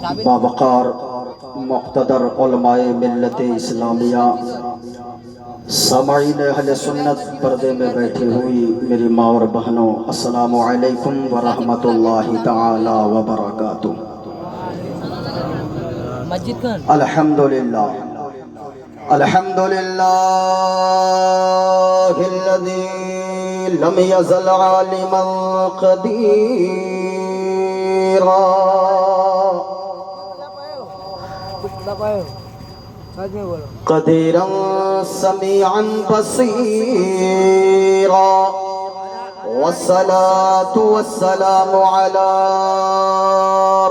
باوقار مقتدر علماء ملت اسلامیہ، سامعین اہل سنت، پردے میں بیٹھی ہوئی میری ماں اور بہنوں، السلام علیکم ورحمۃ اللہ تعالی وبرکاتہ۔ الحمدللہ الحمدللہ الذی لم یزل عالما قدیرا قدیرا سمیعا بصیرا، والصلاة والسلام علی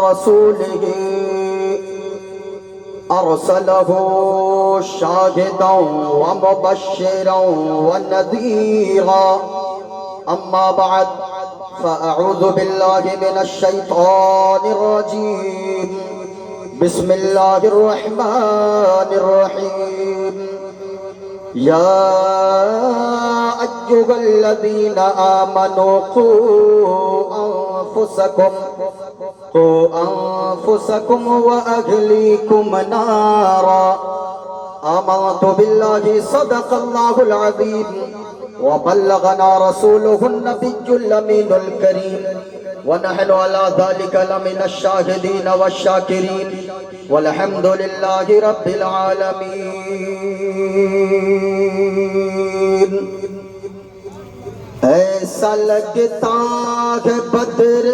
رسولہ ارسلہ شاہدا ومبشرا ونذیرا، اما بعد فاعوذ باللہ من الشیطان الرجیم، بسم اللہ الرحمن الرحیم، یا ایھا الذین آمنوا قوا انفسکم واہلیکم نارا، آمنت باللہ صدق اللہ العظیم، وبلغنا رسولہ النبی الامین الکریم، ونحن على ذلك لمن الشاهدين والشاكرين، والحمد لله رب العالمين۔ ایسا لگتا ہے بدر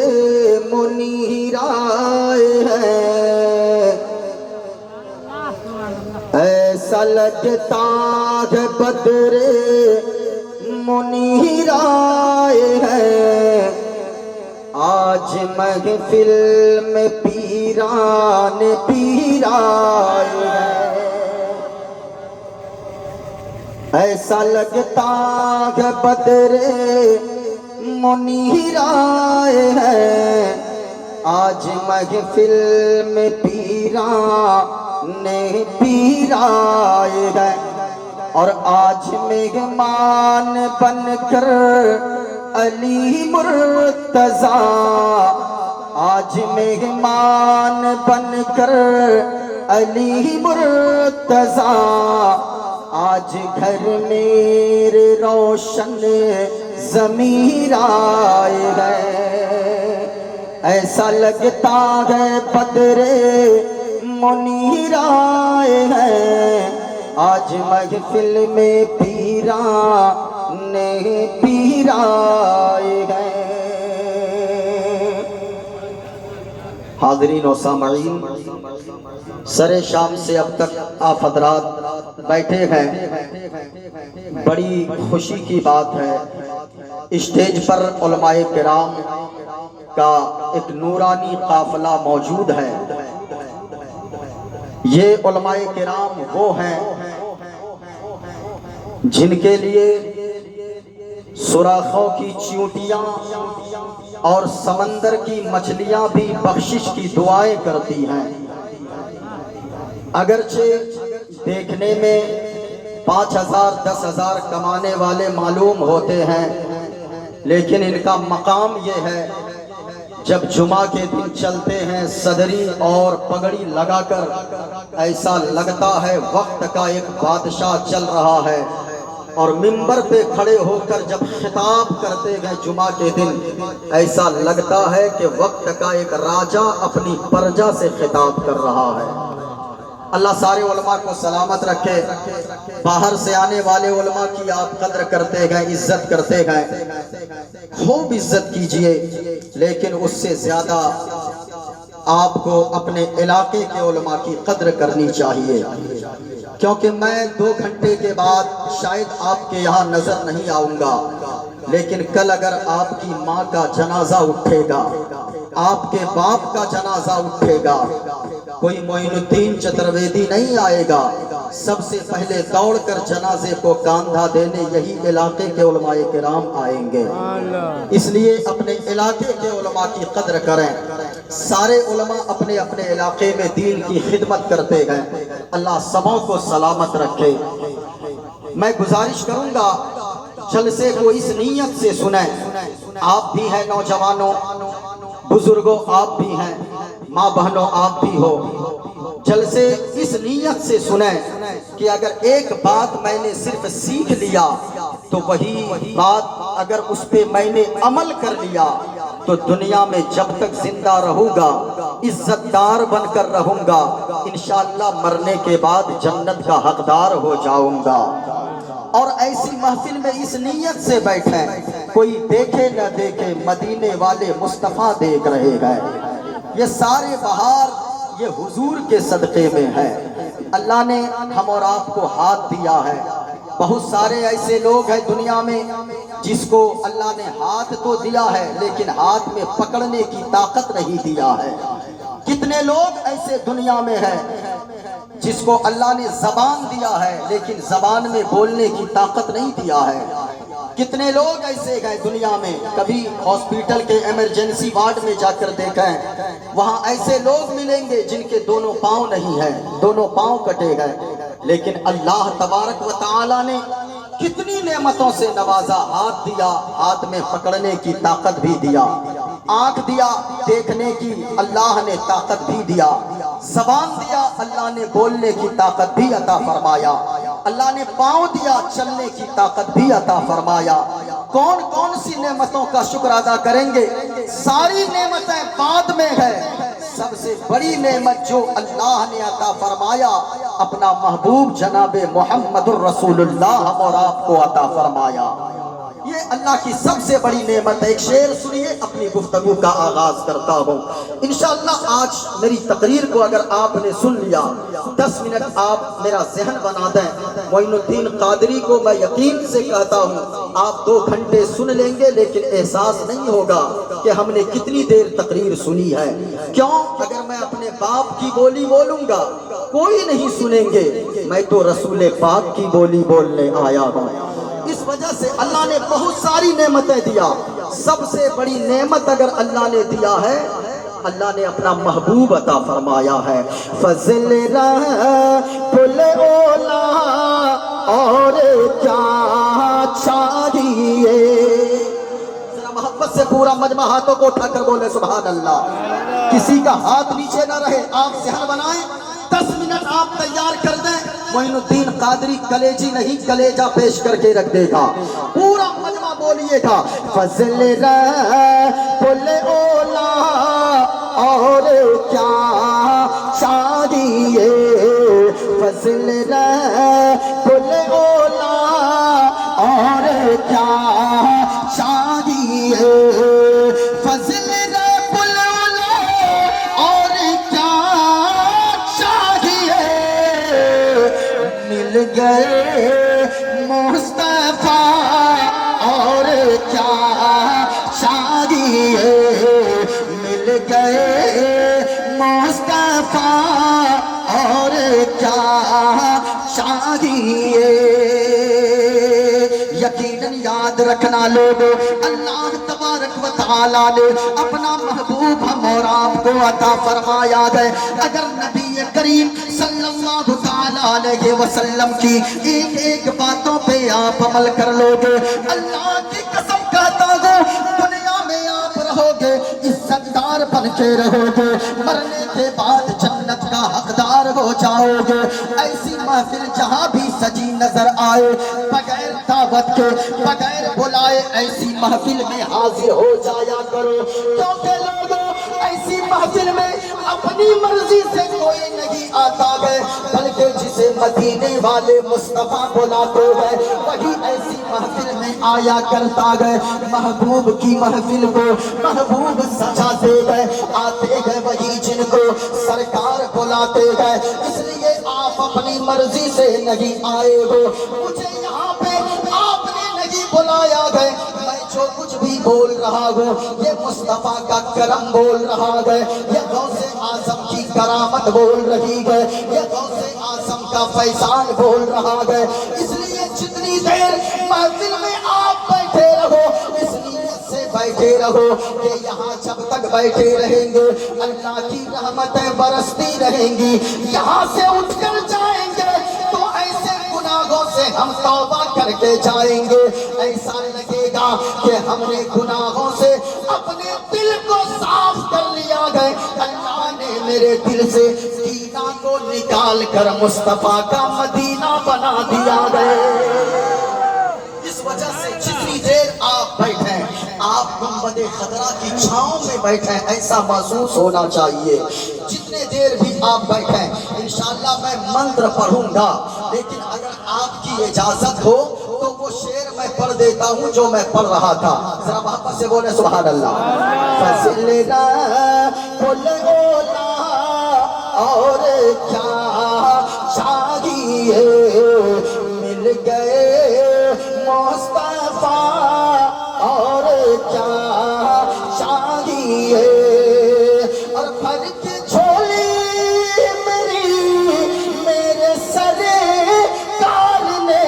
منیر آئے ہیں، ایسا لگتا ہے بدر منیر آئے ہیں، آج محفل میں پیران پیر آئے ہیں، ایسا لگتا ہے بدر منیر آئے ہیں، آج محفل میں پیران پیر آئے ہیں، اور آج مہمان بن کر علی مرتضیٰ، آج مہمان بن کر علی مرتضیٰ، آج گھر میرے روشن ضمیر آئے ہیں، ایسا لگتا ہے بدر منیر آئے ہیں، آج محفل میں پیران پیر آئے ہیں۔ حاضرین و سامعین، سر شام سے اب تک آپ حضرات بیٹھے ہیں، بڑی خوشی کی بات ہے، اسٹیج پر علماء کرام کا ایک نورانی قافلہ موجود ہے۔ یہ علماء کرام وہ ہیں جن کے لیے سوراخوں کی چیونٹیاں اور سمندر کی مچھلیاں بھی بخشش کی دعائیں کرتی ہیں، اگرچہ دیکھنے میں 5,000 10,000 کمانے والے معلوم ہوتے ہیں، لیکن ان کا مقام یہ ہے جب جمعہ کے دن چلتے ہیں صدری اور پگڑی لگا کر، ایسا لگتا ہے وقت کا ایک بادشاہ چل رہا ہے، اور منبر پہ کھڑے ہو کر جب خطاب کرتے ہیں جمعہ کے دن، ایسا لگتا ہے کہ وقت کا ایک راجہ اپنی پرجا سے خطاب کر رہا ہے۔ اللہ سارے علماء کو سلامت رکھے، باہر سے آنے والے علماء کی آپ قدر کرتے گئے، عزت کرتے گئے، خوب عزت کیجئے، لیکن اس سے زیادہ آپ کو اپنے علاقے کے علماء کی قدر کرنی چاہیے، کیونکہ میں 2 گھنٹے کے بعد شاید آپ کے یہاں نظر نہیں آؤں گا، لیکن کل اگر آپ کی ماں کا جنازہ اٹھے گا، آپ کے باپ کا جنازہ اٹھے گا، کوئی معین الدین چترویدی نہیں آئے گا، سب سے پہلے دوڑ کر جنازے کو کاندھا دینے یہی علاقے کے علماء کرام آئیں گے۔ اس لیے اپنے علاقے کے علماء کی قدر کریں، سارے علماء اپنے اپنے علاقے میں دین کی خدمت کرتے گئے، اللہ سبوں کو سلامت رکھے۔ میں گزارش کروں گا جلسے کو اس نیت سے سنیں، آپ بھی ہیں نوجوانوں، بزرگوں آپ بھی ہیں، ماں بہنوں آپ بھی ہو، جلسے اس نیت سے سنیں کہ اگر ایک بات میں نے صرف سیکھ لیا تو وہی بات اگر اس پہ میں نے عمل کر لیا تو دنیا میں جب تک زندہ رہوں گا عزت دار بن کر رہوں گا، انشاءاللہ مرنے کے بعد جنت کا حقدار ہو جاؤں گا۔ اور ایسی محفل میں اس نیت سے بیٹھیں، کوئی دیکھے نہ دیکھے مدینے والے مصطفیٰ دیکھ رہے ہیں، یہ سارے بہار یہ حضور کے صدقے میں ہے۔ اللہ نے ہم اور آپ کو ہاتھ دیا ہے، بہت سارے ایسے لوگ ہیں دنیا میں جس کو اللہ نے ہاتھ تو دیا ہے لیکن ہاتھ میں پکڑنے کی طاقت نہیں دیا ہے۔ کتنے لوگ ایسے دنیا میں ہیں جس کو اللہ نے زبان دیا ہے لیکن زبان میں بولنے کی طاقت نہیں دیا ہے۔ کتنے لوگ ایسے گئے دنیا میں، کبھی ہاسپیٹل کے ایمرجنسی وارڈ میں جا کر دیکھیں، وہاں ایسے لوگ ملیں گے جن کے دونوں پاؤں نہیں ہیں، دونوں پاؤں کٹے گئے، لیکن اللہ تبارک و تعالی نے کتنی نعمتوں سے نوازا، ہاتھ دیا، ہاتھ میں پکڑنے کی طاقت بھی دیا، آنکھ دیا دیکھنے کی اللہ نے طاقت بھی دیا، زبان دیا اللہ نے بولنے کی طاقت بھی عطا فرمایا، اللہ نے پاؤں دیا چلنے کی طاقت بھی عطا فرمایا۔ کون کون سی نعمتوں کا شکر ادا کریں گے؟ ساری نعمتیں بعد میں ہے، سب سے بڑی نعمت جو اللہ نے عطا فرمایا اپنا محبوب جناب محمد الرسول اللہ ہم اور آپ کو عطا فرمایا، یہ اللہ کی سب سے بڑی نعمت ہے۔ ایک شعر سنیے، اپنی گفتگو کا آغاز کرتا ہوں۔ انشاءاللہ آج میری تقریر کو اگر آپ نے سن لیا، 10 منٹ آپ میرا ذہن بنا دیں، معین الدین قادری کو میں یقین سے کہتا ہوں آپ 2 گھنٹے سن لیں گے لیکن احساس نہیں ہوگا کہ ہم نے کتنی دیر تقریر سنی ہے۔ کیوں؟ اگر میں اپنے باپ کی بولی بولوں گا کوئی نہیں سنیں گے، میں تو رسول پاک کی بولی بولنے آیا ہوں۔ اس وجہ سے اللہ نے بہت ساری نعمتیں دیا، سب سے بڑی نعمت اگر اللہ نے دیا ہے، اللہ نے اپنا محبوب عطا فرمایا ہے۔ فضل رب اولا اور کیا چاہیے، ذرا محبت سے پورا مجمع ہاتھوں کو اٹھا کر بولے سبحان اللہ۔ کسی کا ہاتھ نیچے نہ رہے، آپ ذہن بنائیں، 10 منٹ آپ تیار کر دیں، معین الدین قادری کلیجی نہیں کلیجہ پیش کر کے رکھ دے گا، پورا مجمع بولیے گا۔ فضل رب اولا اور کیا چاہیے، فضل رب اولا اور کیا چاہیے، فضل رب اولا اور کیا چاہیے، مل گئے مصطفیٰ اور کیا چاہیے، مل گئے مصطفیٰ اور کیا چاہیے۔ یقیناً یاد رکھنا لوگوں، اللہ تبارک و تعالیٰ نے اپنا محبوب ہم اور آپ کو عطا فرمایا ہے۔ اگر نبی کریم صلی اللہ تعالیٰ علیہ وسلم کی ایک ایک باتوں پہ آپ عمل کر لو گے، اللہ کی قسم کہتا ہوں دنیا میں آپ رہو گے عزت دار بن کے رہو گے، مرنے کے بعد جنت کا حقدار ہو جاؤ گے۔ ایسی محفل جہاں بھی سجی نظر آئے، بغیر دعوت کے بغیر بلائے ایسی محفل میں حاضر ہو جایا کرو، کیونکہ لوگوں ایسی محفل میں اپنی مرضی سے کوئی نہیں آتا ہے، بلکہ جسے مدینے والے مصطفیٰ بلاتے ہیں وہی ایسی محفل میں آیا کرتا ہے۔ محبوب کی محفل کو محبوب سجاتے ہیں، آتے ہیں وہی جن کو سرکار بلاتے ہیں، اس لیے آپ اپنی مرضی سے نہیں آئے ہو، مجھے یہاں پہ آپ نے نہیں بلایا ہے، میں جو کچھ بھی بول رہا ہوں یہ مصطفیٰ کا کرم بول رہا ہے، یہ غوث اعظم کی کرامت بول رہی ہے، یہ غوث اعظم کا فیضان بول رہا ہے، اس لیے جتنی دیر محفل میں آپ بیٹھے رہو اس نیت سے بیٹھے رہو کہ یہاں جب تک بیٹھے رہیں گے اللہ کی رحمتیں برستی رہیں گی، یہاں سے اٹھ کر جائیں گے تو ایسے گناہوں سے ہم توبہ کر کے جائیں گے، ایسا لگے گا کہ ہم نے گناہوں سے اپنے دل کو صاف کر لیا ہے، اللہ نے میرے دل سے کینہ کو نکال کر مصطفیٰ کا مدینہ بنا دیا گئے۔ اس وجہ سے جتنی دیر آپ بیٹھیں آپ گنبد خضرا کی چھاؤں میں بیٹھیں، ایسا محسوس ہونا چاہیے۔ جتنے دیر بھی آپ بیٹھیں انشاءاللہ میں منتر پڑھوں گا، لیکن اگر آپ کی اجازت ہو تو وہ شعر میں پڑھ دیتا ہوں جو میں پڑھ رہا تھا۔ ذرا محبت سے بولیں سبحان اللہ۔ فضلنا کل اولا اور کیا چاہیے، مل گئے مصطفیٰ اور کیا چاہیے، اور بھر کے جھولی میرے سرکار نے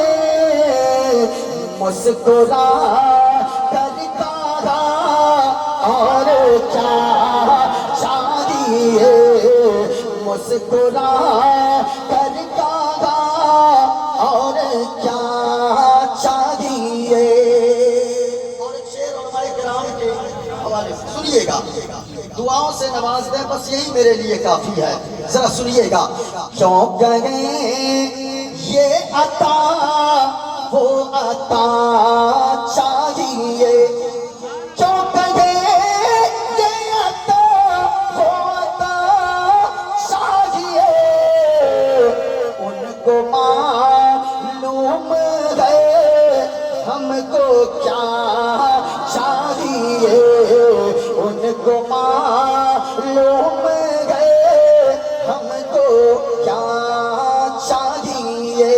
مسکرا کر کہا اور کیا چاہیے، مسکرا کر کہا اور کیا چاہیے۔ اور ایک شعر علماء کرام کے حوالے سے سنیے گا، دعاؤں سے نواز دیں بس یہی میرے لیے کافی ہے، ذرا سنیے گا۔ کیوں کہیں یہ عطا وہ عطا چاہیے، کیوں کہیں یہ عطا وہ عطا چاہیے، ان کو معلوم ہے ہم کو کیا چاہیے، ان کو معلوم ہے ہم کو کیا چاہیے۔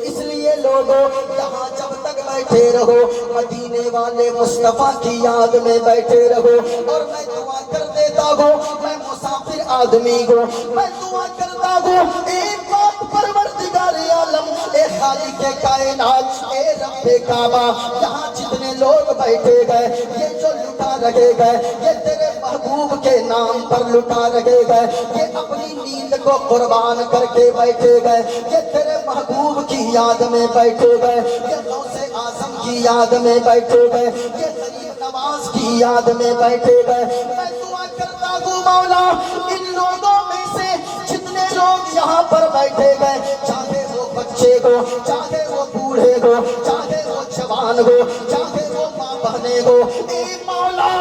اس لیے لوگوں یہاں جب تک بیٹھے رہو مدینے والے مصطفیٰ کی یاد میں بیٹھے رہو، اور میں دعا کر دیتا ہوں، میں مسافر آدمی ہوں، میں دعا کرتا ہوں ایک بات پروردگار عالم، اے خالق کائنات، اے رب کعبہ، یہاں جتنے لوگ بیٹھے گئے یہ جو لٹا رکھے گئے یہ تیرے محبوب کے نام پر لٹا رکھے گئے، یہ اپنی نیند کو قربان کر کے بیٹھے گئے، یہ تیرے محبوب کی یاد میں بیٹھے گئے، یہ غوث اعظم کی یاد میں بیٹھے گئے، یہ غریب نواز کی یاد میں بیٹھے گئے۔ میں دعا کرتا ہوں مولا ان لوگوں میں سے جتنے لوگ یہاں پر بیٹھے گئے، چاہے وہ بچے کو، چاہے وہ بوڑھے کو، چاہے وہ جوان ہو، چاہے وہ ماں بہنے ہو، اے مولا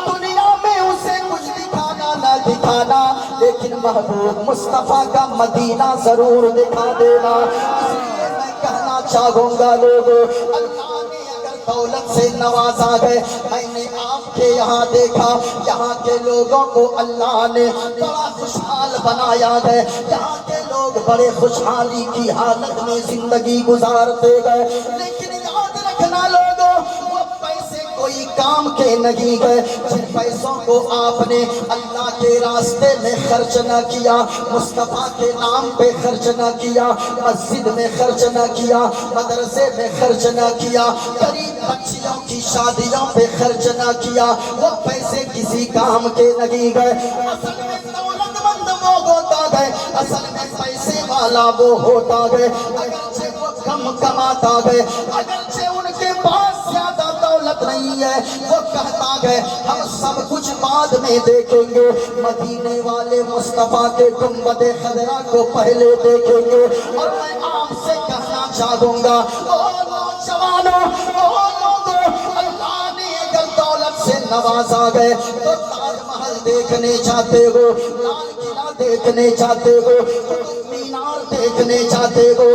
دنیا میں اسے کچھ دکھانا نہ دکھانا لیکن محبوب مصطفیٰ کا مدینہ ضرور دکھا دینا۔ اس لیے میں کہنا چاہوں گا لوگوں، اللہ نے اگر دولت سے نوازا ہے، میں نے آپ کے یہاں دیکھا یہاں کے لوگوں کو اللہ نے بڑا خوشحال بنایا ہے، یہاں کے لوگ بڑے خوشحالی کی حالت میں زندگی گزارتے گئے، لیکن یاد رکھنا لوگوں وہ پیسے کوئی کام کے نہیں گئے، جن پیسوں کو آپ نے اللہ کے راستے میں خرچ نہ کیا، مصطفیٰ کے نام پہ خرچ نہ کیا، مسجد میں خرچ نہ کیا، مدرسے میں خرچ نہ کیا، غریب بچیوں کی شادیوں پہ خرچ نہ کیا، وہ پیسے کسی کام کے نہیں گئے۔ اصل میں دولت مند وہ ہوتا گئے، اصل میں پیسے والا وہ ہوتا گئے، اگرچہ وہ کم کماتا گئے، اگرچہ ان کے پاس زیادہ دولت نہیں ہے، وہ کہتا گئے ہم سب کچھ بعد میں دیکھیں گے، مدینے والے مصطفیٰ کے گنبد خضرا کو پہلے دیکھیں گے۔ اور میں آپ سے کہنا چاہوں گا او نوجوانوں، او لوگوں، اللہ نے اگر دولت سے نوازا گئے تو تاج محل دیکھنے چاہتے ہو، لال قلعہ دیکھنے چاہتے ہو، قطب مینار دیکھنے چاہتے ہو،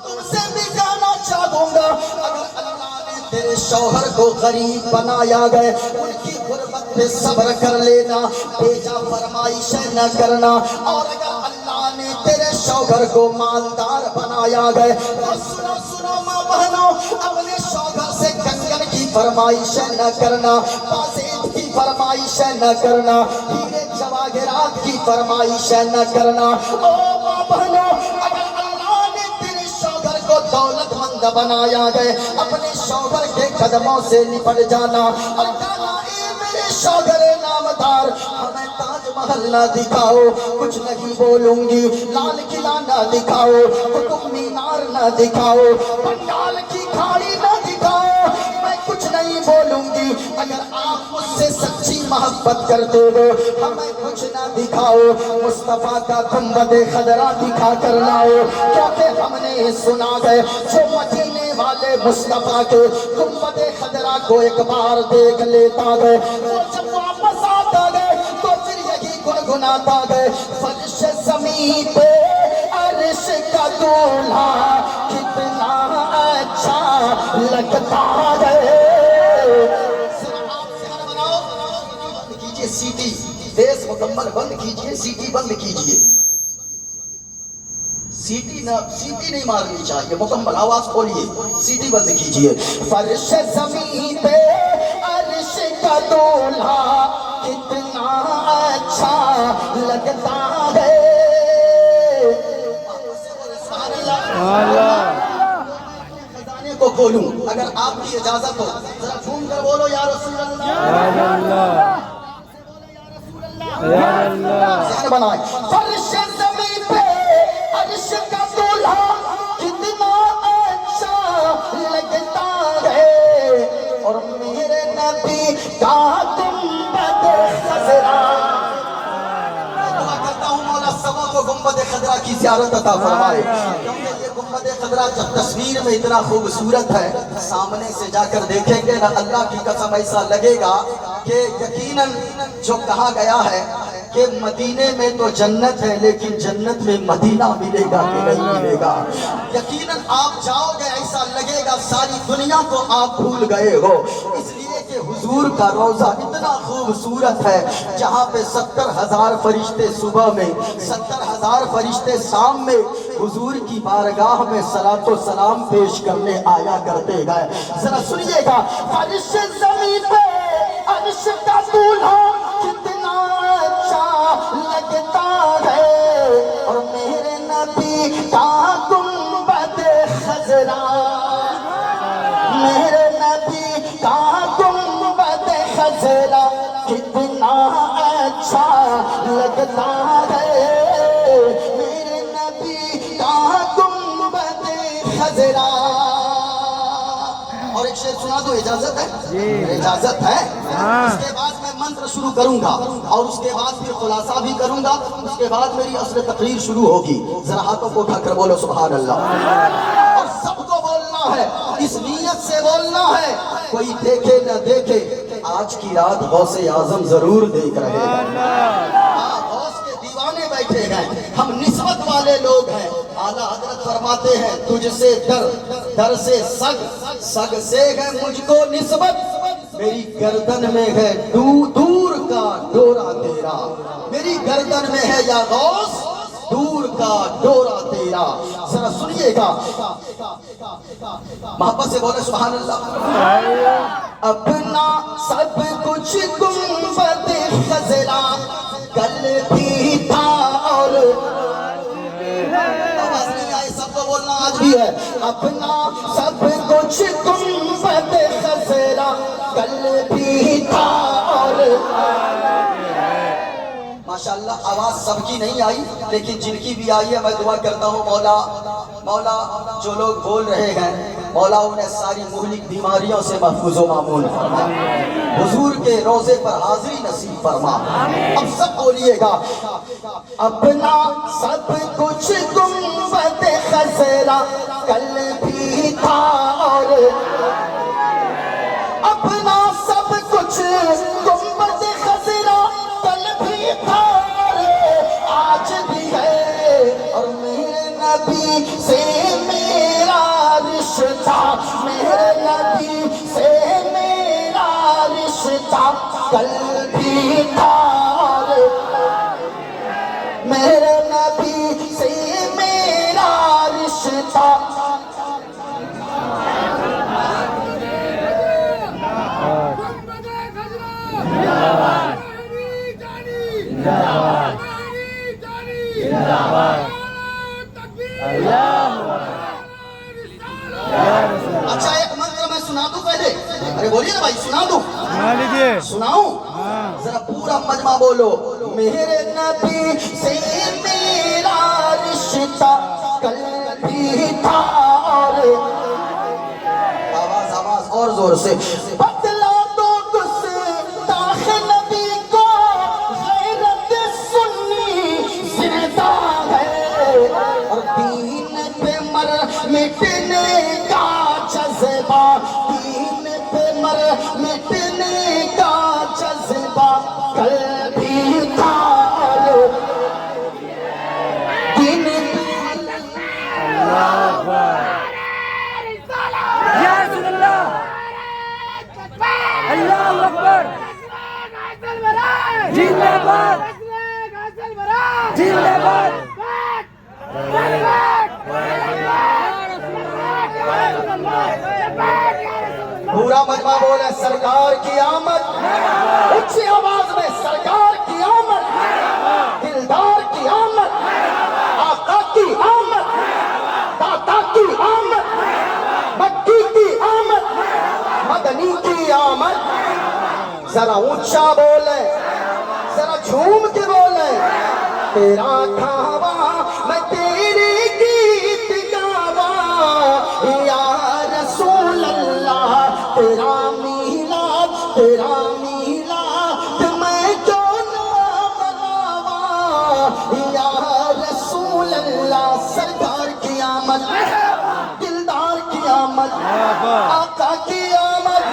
تم سے بھی کہنا چاہوں گا اگر اللہ نے تیرے شوہر کو غریب بنایا گئے ان کی غربت پہ صبر کر لینا، بیجا فرمائشیں نہ کرنا، اور اگر اللہ نے تیرے شوہر کو مالدار بنایا گئے تو سنو سنو ماں بہنوں، اپنے شوہر سے کنگن کی فرمائشیں نہ کرنا، بازید کی فرمائشیں نہ کرنا، ہیرے جواہرات کی فرمائشیں نہ کرنا۔ او ماں بہنوں اگر اللہ نے تیرے شوہر کو دولت مند بنایا گئے اپنے شوہر کے قدموں سے لپٹ جانا اور کہنا اے میرے شوہر نامدار ہمیں تاج محل نہ دکھاؤ، کچھ نہیں بولوں گی، لال قلعہ نہ دکھاؤ، قطب مینار نہ دکھاؤ، بنگال کی کھاڑی نہ دکھاؤ، میں کچھ نہیں بولوں گی۔ اگر آپ مجھ سے سچی محبت کرتے ہو ہمیں کچھ نہ دکھاؤ، مصطفیٰ کا گنبد خضرا دکھا کر لاؤ، کیونکہ ہم نے سنا ہے جو مدینے والے مصطفیٰ کے گنبد خضرا کو ایک بار دیکھ لیتا ہے، وہ جب واپس آتا ہے تو پھر یہی گنگناتا ہے، فرش زمین پہ عرش کا دولہا کتنا اچھا لگتا ہے۔ سیٹی بیس مکمل بند کیجئے، سیٹی بند کیجئے، سیٹی نہیں مارنی چاہیے، مکمل آواز کھولیے، سیٹی بند کیجئے۔ فرش زمین پہ عرش کا دولہا کتنا اچھا لگتا ہے۔ خزانے کو کھولوں اگر آپ کی اجازت ہو، ذرا جھوم کر بولو یا رسول اللہ، ذہن بنائے۔ فرش زمین پہ عرش کا دولہا کتنا اچھا لگتا ہے، اور میرے نبی کا گنبد خضرا، دعا کرتا ہوں مولا سبا کو گنبد خضرا کی زیارت عطا فرمائے، کیونکہ یہ گنبد خضرا جب تصویر میں اتنا خوبصورت ہے، سامنے سے جا کر دیکھیں گے نا، اللہ کی قسم ایسا لگے گا کہ یقیناً جو کہا گیا ہے کہ مدینے میں تو جنت ہے لیکن جنت میں مدینہ ملے گا کہ نہیں ملے گا، یقیناً آپ جاؤ گے ایسا لگے گا ساری دنیا کو آپ بھول گئے ہو، اس لیے کہ حضور کا روضہ اتنا خوبصورت ہے جہاں پہ 70,000 فرشتے صبح میں، 70,000 فرشتے شام میں حضور کی بارگاہ میں صلاۃ و سلام پیش کرنے آیا کرتے گئے۔ ذرا سنیے گا، فرش زمین پہ عرش کا دولہا کتنا اچھا لگتا ہے، اور میرے نبی کا گنبد خضرا، میرے نبی کا گنبد خضرا کتنا اچھا لگتا ہے، میرے نبی کا گنبد خضرا۔ اور ایک شعر سنا دو، اجازت ہے؟ اجازت ہے؟ اس کے بعد میں منتر شروع کروں گا اور اس کے بعد پھر خلاصہ بھی کروں گا، اس کے بعد میری اصل تقریر شروع ہوگی، ذرا ہاتھوں کو اٹھا کر بولو سبحان اللہ، اور سب کو بولنا ہے، اس نیت سے بولنا ہے، کوئی دیکھے نہ دیکھے آج کی رات غوث اعظم ضرور دیکھ رہے ہیں، غوث کے دیوانے بیٹھے ہیں، ہم نسبت والے لوگ ہیں، اعلیٰ حضرت فرماتے ہیں تجھ سے در، در سے سگ، سگ سے ہے مجھ کو نسبت، میری گردن میں ہے دور کا ڈورا تیرا، میری گردن میں ہے یا غوث دور کا ڈورا تیرا۔ ذرا سنیے گا، محبت سے بولے سبحان اللہ۔ اپنا سب کچھ گنبد خضرا کل بھی تھا، اور آواز نہیں آئی، سب کو بولنا آج بھی ہے، اپنا سب کچھ گنبد خضرا کل بھی تھا، اور ماشاءاللہ آواز سب کی نہیں آئی لیکن جن کی بھی آئی ہے میں دعا کرتا ہوں مولا جو لوگ بول رہے ہیں مولا انہیں ساری مہلک بیماریوں سے محفوظ و معمون فرما، حضور کے روضے پر حاضری نصیب فرما۔ اب سب بولیے گا، اپنا سب کچھ گنبد خضرا کل بھی تھا، اور اپنا سب کچھ گنبد خضرا کل بھی تھا، آج بھی ہے، اور میرے نبی سے میرا رشتہ، میرے نبی سے میرا رشتہ کل بھی تھا، اور میرے نبی سے میرا رشتہ اچھا ایک منتر میں سنا دوں پہلے، ارے بولیے نا بھائی، سنا دوں؟ سناؤں؟ ذرا پورا مجمع بولو، میرے نبی سے میرا رشتہ کل بھی تھا، اور آواز اور زور سے، بدلا تو گستاخ نبی مٹنے کا جذبہ، دین پہ مٹنے کا جذبہ کل بھی تھا اور دین یا رسول اللہ، اللہ اکبر، زندہ باد، زندہ باد، پورا مجمع بولے سرکار کی آمد، اونچی آواز میں سرکار کی آمد، دلدار کی آمد، آقا کی آمد، داتا کی آمد، مکی کی آمد، مدنی کی آمد. ذرا اونچا بولے، ذرا جھوم کے بولے، تیرا کھاوا میں تیرے گیت گاواں یا رسول اللہ، تیرا میلاد میں کیوں نہ مناواں یا رسول اللہ. سرکار کی آمد، دلدار کی آمد، آقا کی آمد.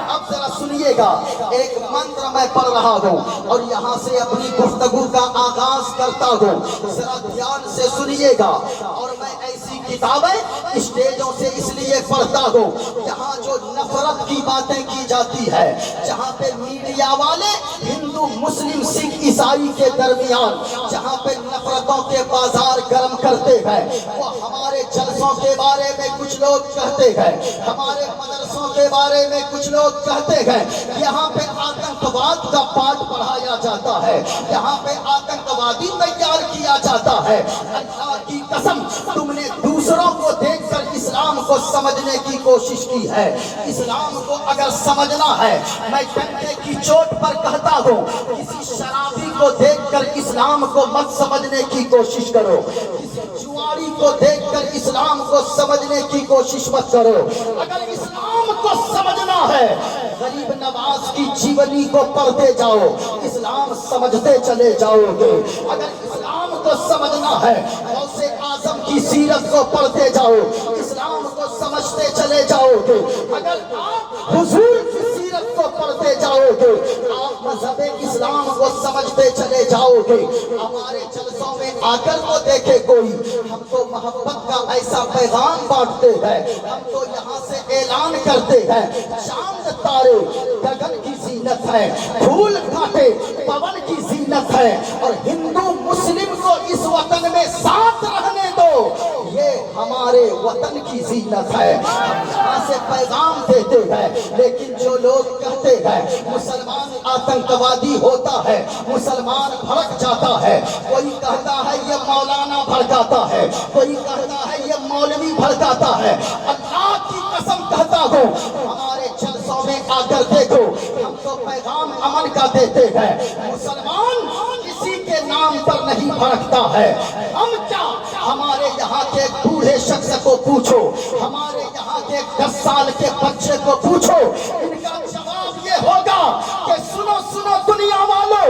اب ذرا سنیے گا، ایک منتر میں پڑھ رہا ہوں اور یہاں سے اپنی گفتگو کا آغاز کرتا ہوں. ذرا دھیان سے سنیے گا. اور میں ایسی کتابیں اسٹیجوں سے اس لیے پڑھتا ہوں جہاں جو نفرت کی باتیں کی جاتی ہے، جہاں پہ میڈیا والے ہندو مسلم سکھ عیسائی کے درمیان جہاں پہ نفرتوں کے بازار گرم کرتے ہیں، وہ ہمارے جلسوں کے بارے میں کچھ لوگ کہتے ہیں، ہمارے مدرسوں کے بارے میں کچھ لوگ کہتے ہیں یہاں پہ آتنکواد کا پاٹ پڑھایا جاتا ہے، یہاں پہ آتنکوادی تیار کیا جاتا ہے. اللہ کی قسم، تم نے دوسروں کو دیکھ کر اسلام کو سمجھنے کی کوشش کی ہے. اسلام کو اگر سمجھنا ہے، میں ڈنڈے کی چوٹ پر کہتا ہوں، کسی شرابی کو دیکھ کر اسلام کو مت سمجھنے کی کوشش کرو، کسی جواری کو دیکھ کر اسلام کو سمجھنے کی کوشش مت کرو. اگر اسلام کو سمجھنا ہے، غریب نواز کی جیونی کو پڑھتے جاؤ، اسلام سمجھتے چلے جاؤ گے. اگر اسلام کو سمجھنا ہے، غوث اعظم کی سیرت کو پڑھتے جاؤ، اسلام کو سمجھتے چلے جاؤ گے. اگر آپ حضور کی سیرت کو پڑھتے جاؤ گے، آپ مذہب اسلام کو سمجھتے چلے جاؤ گے. ہمارے جلسوں میں آ کر کو دیکھے کوئی، ہم تو محبت کا ایسا پیغام بانٹتے ہیں، ہم تو یہاں سے اعلان کرتے ہیں چاند تارے گگن کی زینت ہے، پھول کاٹے پون کی زینت ہے، اور ہندو مسلم کو اس وطن میں ساتھ رہنے دو، یہ ہمارے وطن کی زینت ہے. ہم یہاں سے پیغام دیتے ہیں. لیکن جو لوگ کہتے ہیں مسلمان آتنکوادی ہوتا ہے، مسلمان بھڑک جاتا ہے، کوئی کہتا ہے یہ مولانا بھڑکاتا ہے، کوئی کہتا ہے یہ مولوی بھڑکاتا ہے. اللہ کی قسم کہتا ہوں، ہمارے جلسوں میں آ کر دیکھو، ہم تو پیغام امن کا دیتے ہیں. مسلمان کسی کے نام پر نہیں بھڑکتا ہے. ہم کیا، ہمارے یہاں کے بوڑھے شخص کو پوچھو، ہمارے یہاں کے 10 سال کے بچے کو پوچھو، ان کا جواب یہ ہوگا کہ سنو دنیا والو،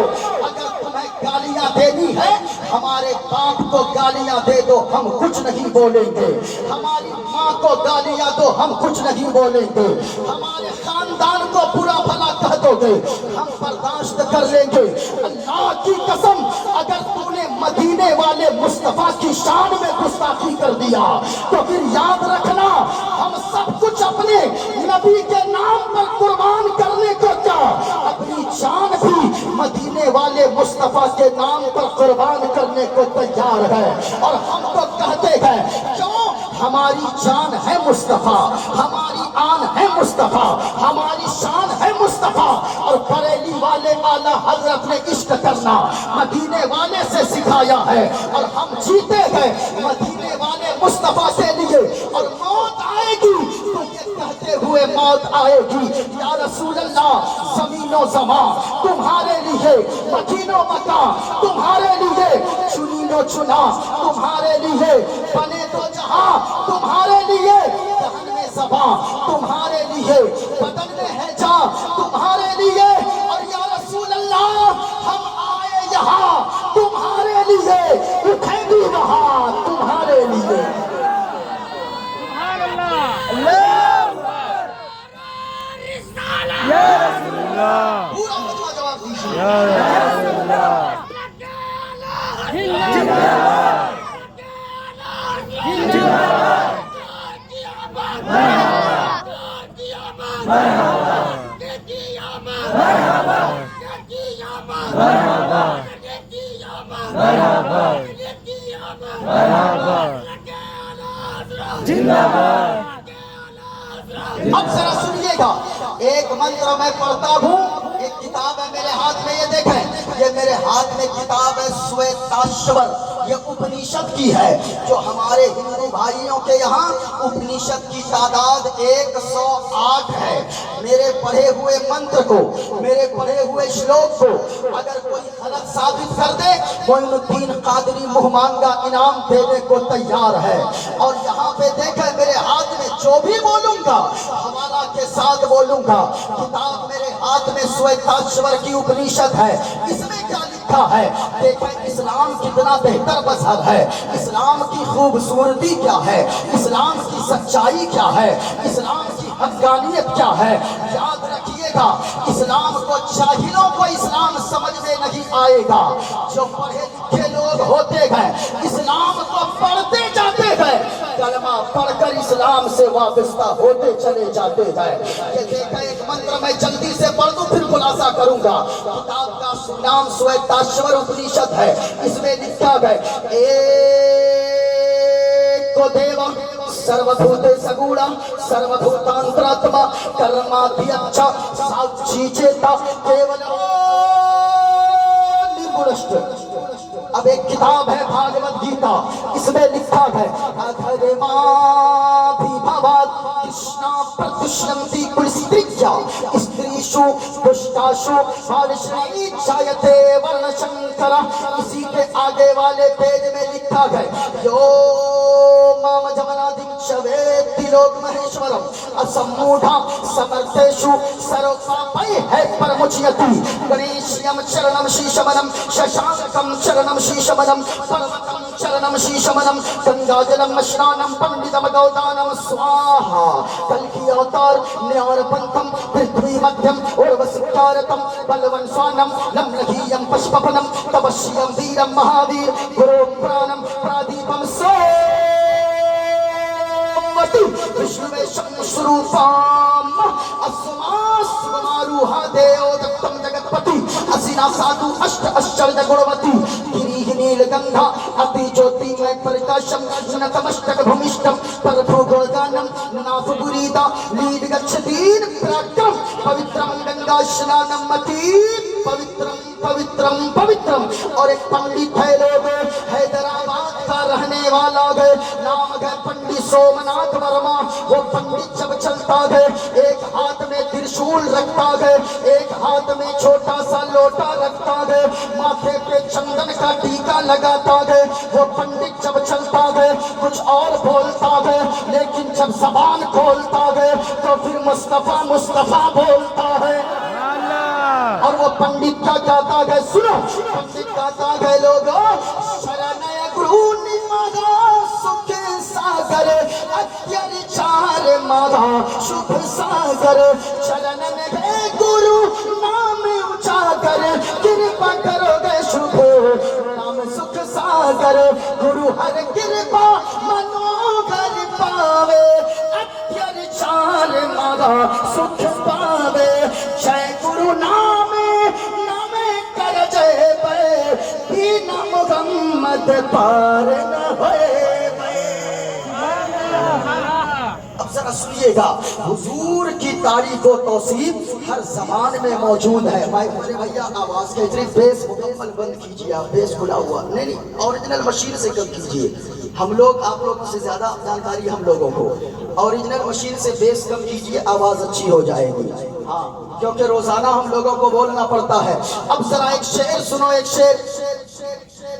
اگر تمہیں گالیاں دینی ہے ہمارے باپ کو گالیاں دے دو، ہم کچھ نہیں بولیں گے. ہماری ماں کو گالیاں دو، ہم کچھ نہیں بولیں گے. ہمارے خاندان کو برا بھلا کہہ دو گے، ہم برداشت کر لیں گے. اللہ کی قسم، اگر تو نے مدینے والے مصطفیٰ کی شان میں گستاخی کر دیا تو پھر یاد رکھنا، ہم سب کچھ اپنے نبی کے نام پر قربان کرنے کو کیا، اپنی جان بھی مدینے والے مصطفیٰ کے نام پر قربان کرنے کو تیار ہے. اور ہم تو کہتے ہیں کیوں، ہماری جان ہے مصطفیٰ، ہماری آن ہے مصطفیٰ، ہماری شان ہے مصطفیٰ. اور بریلی والے اعلیٰ حضرت نے عشق کرنا مدینے والے سے سکھایا ہے، اور ہم جیتے ہیں مدینے والے مصطفیٰ کے لیے. اور موت آئے گی تو یہ کہتے ہوئے موت آئے گی، یا رسول اللہ زمین و زمان تمہارے لیے، مکین و مکان تمہارے لیے، چنین و چنا تمہارے لیے، بنے تو جہاں تمہارے لیے، دہن میں زبان تمہارے لیے، بدن میں ہے جان تمہارے لیے. اور یا رسول اللہ ہم آئے یہاں تمہارے لیے، اٹھیں گی وہاں تمہارے لیے. پورا مجمع جواب دیجیے. اب ذرا سنیے گا، ایک منتر میں پڑھتا ہوں. ایک کتاب ہے میرے ہاتھ میں، یہ دیکھیں، یہ میرے ہاتھ میں کتاب ہے سویتاشور. یہ اپنیشد کی ہے، جو ہمارے ہندو بھائیوں کے یہاں اپنیشد کی تعداد 108 ہے. میرے پڑھے ہوئے منتر کو، میرے پڑھے ہوئے شلوک کو اگر کوئی غلط ثابت کر دے، معین الدین قادری منہ مانگا انعام دینے کو تیار ہے. اور یہاں پہ دیکھیں میرے ہاتھ میں جو بھی بولوں گا حوالہ کے ساتھ بولوں گا. کتاب میرے ہاتھ میں سویتاشور کی اپنیشد ہے. اس میں کیا لکھا ہے دیکھیں، اسلام کتنا بہتر مذہب ہے، اسلام کی خوبصورتی کیا ہے، اسلام کی سچائی کیا ہے، اسلام کی حقانیت کیا ہے. یاد رکھیے گا، اسلام کو جاہلوں کو اسلام سمجھ میں نہیں آئے گا. جو پڑھے لکھے لوگ ہوتے گئے اسلام کو پڑھتے جاتے گئے، کلمہ پڑھ کر اسلام سے وابستہ ہوتے چلے جاتے گئے. یہ دیکھیں ایک منتر میں جلدی سے پڑھ دوں پھر خلاصہ کروں گا. کتاب کا نام سویتاشور اپنیشد ہے. اس میں لکھا گیا ایکو دیوا سروبھوتے سگوڑا سروبھوتانتراتما کرمادھیچا ساچی چیتا کیول نرگنشٹھ. اب ایک کتاب ہے بھاگوت گیتا، اس میں لکھا ہے ادھرمادھی بھوات کرشنا پردشنتی کلستریا استریشو دشتاشو بالشنی جایتے ورن شنکرا. اسی کے آگے والے پیج میں لکھا گیا یو مام جمنادم شویتی لوک مہیشورم اسموڈھا سمرتیشو سرو پاپائی ہے پرمچیتی گنیشیم چرنم شیشمنم ششانکم چرنم شیشمنم پروتم چرنم شیشمنم گنگا جلم اشنانم پنڈتم گودانم سواہا. کل کی اوتار نیار پنتم پرتھوی مدھیم اور وسکارتم بلون سوانم لم لہیم پشپپنم تبشیم ویرم مہاویر گرو پرانم پرادیپم سو وشنوے شم سروپام اسماس وماروہا دیو دکتم جگت پتی اسینا سادھو اشت اشچرد گڑوتی گریہ نیل گندھا اتی جوتی میں پرکاشم نتمشتک بھومشتم پربھو گڑگانم ناف گریدا لید گچھتین پراکرم پوترم گنگا شنانم متین پوترم پوترم پوترم. اور ایک پنڈت ہے لوگ حیدرآباد کا رہنے والا گئے، نام گئے پنڈت سومناتھ ورما. وہ پنڈت جب چلتا گئے ایک ہاتھ میں ترشول رکھتا گئے، ایک ہاتھ میں چھوٹا سا لوٹا رکھتا گئے، ماتھے پہ چندن کا ٹیکا لگاتا گئے. وہ پنڈت جب چلتا گئے کچھ اور بولتا گئے، لیکن جب زبان کھولتا گئے تو پھر مصطفیٰ مصطفیٰ بولتا ہے. اور وہ پنڈت کا کہتا گئے، سنو پنڈت کہتا گئے لوگوں شرنیا گرو نمگا سکھ ساگر اتیاچار مگا شبھ ساگر چرن میں گرو نام اجاگر کرپا کرو گے شبھ نام سکھ ساگر گرو ہر کرپا منوگر پاوے اتیاچار مگا سکھ پاوے. جے گرو نام محمد پار نہ ہوئے. اب ذرا سنیے گا، حضور کی تاریخ و توصیف ہر زبان میں موجود ہے. میرے بھیا آواز کے اتنی بیس مکمل بند کیجیے، آپ بیس کھلا ہوا نہیں، اوریجنل مشین سے کم کیجیے. ہم لوگ آپ لوگوں سے زیادہ جانکاری ہم لوگوں کو، اوریجنل مشین سے بیس کم کیجیے، آواز اچھی ہو جائے گی. ہاں کیونکہ روزانہ ہم لوگوں کو بولنا پڑتا ہے. اب ذرا ایک شعر سنو، ایک شعر.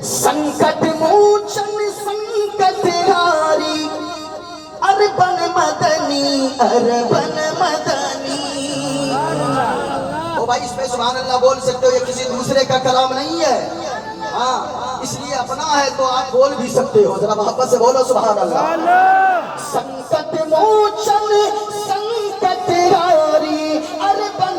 سنکٹ موچن سنکٹ ہاری اربن مدنی اربن مدنی. او بھائی اس پہ سبحان اللہ بول سکتے ہو، یہ کسی دوسرے کا کلام نہیں ہے. ہاں اس لیے اپنا ہے تو آپ بول بھی سکتے ہو، ذرا محبت سے بولو سبحان اللہ. سنکٹ موچن سنکٹ ہاری اربن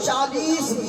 40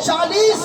40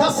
10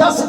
10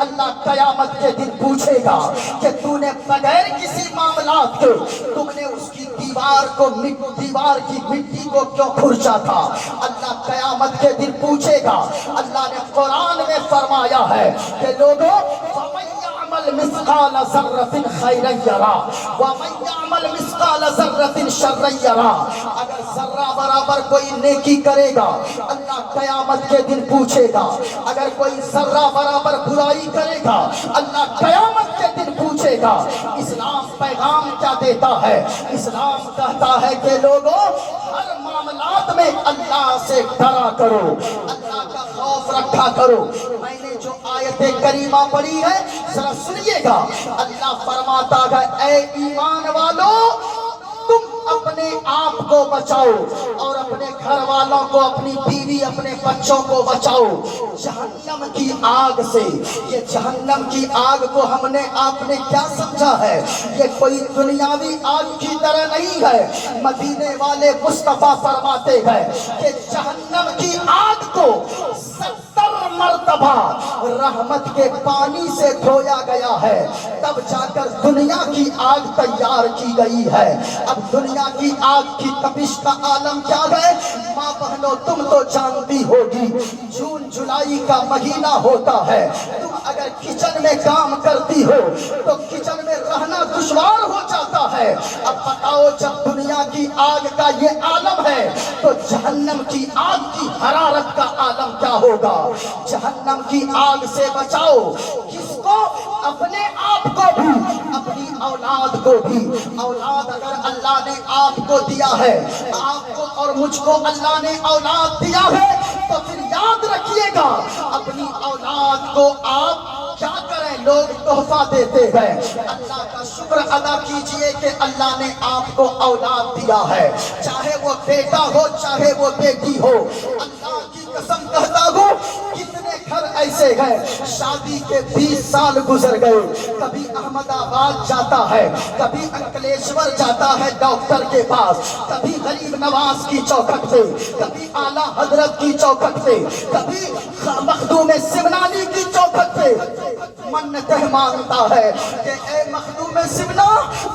اللہ قیامت کے دن پوچھے گا کہ تو نے بغیر کسی معاملات کے تم نے اس کی دیوار کی مٹی کو کیوں کھرچا تھا. اللہ قیامت کے دن پوچھے گا. اللہ نے قرآن میں فرمایا ہے کہ لوگوں فَمَن يَعْمَلْ مِثْقَالَ ذَرَّةٍ خَيْرًا يَرَهُ وَمَن يَعْمَلْ مِثْقَالَ ذَرَّةٍ شَرًّا يَرَهُ. اگر ذرہ برابر کوئی نیکی کرے گا اللہ قیامت کے دن پوچھے گا. اگر کوئی ذرہ برابر برائی کرے گا اللہ قیامت کے دن پوچھے گا. اسلام پیغام کیا دیتا ہے؟ اسلام کہتا ہے کہ لوگوں ہر معاملات میں اللہ سے ڈرا کرو, اللہ کا خوف رکھا کرو. میں نے جو آیت کریمہ پڑھی ہے ذرا سنیے گا. اللہ فرماتا ہے اے ایمان والو تم اپنے آپ کو بچاؤ اور اپنے گھر والوں کو, اپنی بیوی, اپنے بچوں کو بچاؤ جہنم کی آگ سے. یہ جہنم کی آگ کو ہم نے آپ نے کیا سمجھا ہے؟ یہ کوئی دنیاوی آگ کی طرح نہیں ہے. مدینے والے مصطفیٰ فرماتے ہیں کہ جہنم کی آگ کو 70 مرتبہ رحمت کے پانی سے دھویا گیا ہے تب جا کر دنیا کی آگ تیار کی گئی ہے. اب دنیا کی آگ کی تپش کا عالم کیا ہے؟ ماں بہنوں تم تو جانتی ہوگی جون جولائی کا مہینہ ہوتا ہے. تم اگر کچن میں کام کرتی ہو تو کچن میں رہنا دشوار ہو جاتا ہے. اب بتاؤ جب دنیا کی آگ کا یہ عالم ہے تو جہنم کی آگ کی حرارت کا عالم کیا ہوگا؟ جہنم کی آگ سے بچاؤ کس کو؟ اپنے آپ کو بھی, اپنی اولاد کو بھی. اولاد اگر اللہ نے آپ کو دیا ہے, آپ کو اور مجھ کو اللہ نے اولاد دیا ہے تو پھر یاد رکھیے گا اپنی اولاد کو آپ کیا کریں؟ لوگ تحفہ دیتے ہیں. اللہ کا شکر ادا کیجئے کہ اللہ نے آپ کو اولاد دیا ہے, چاہے وہ بیٹا ہو چاہے وہ بیٹی ہو. اللہ کی قسم کہتا ہوں کتنے گھر ایسے ہیں شادی کے 20 سال گزر گئے, کبھی احمد آباد جاتا ہے, کبھی انکلیشور جاتا ہے ڈاکٹر کے پاس, کبھی غریب نواز کی چوکھٹ پہ, کبھی اعلیٰ حضرت کی چوکھٹ پہ, کبھی مخدوم سمنانی کی چوکھٹ پہ منتیں مانگتا ہے کہ اے مخدوم سمنا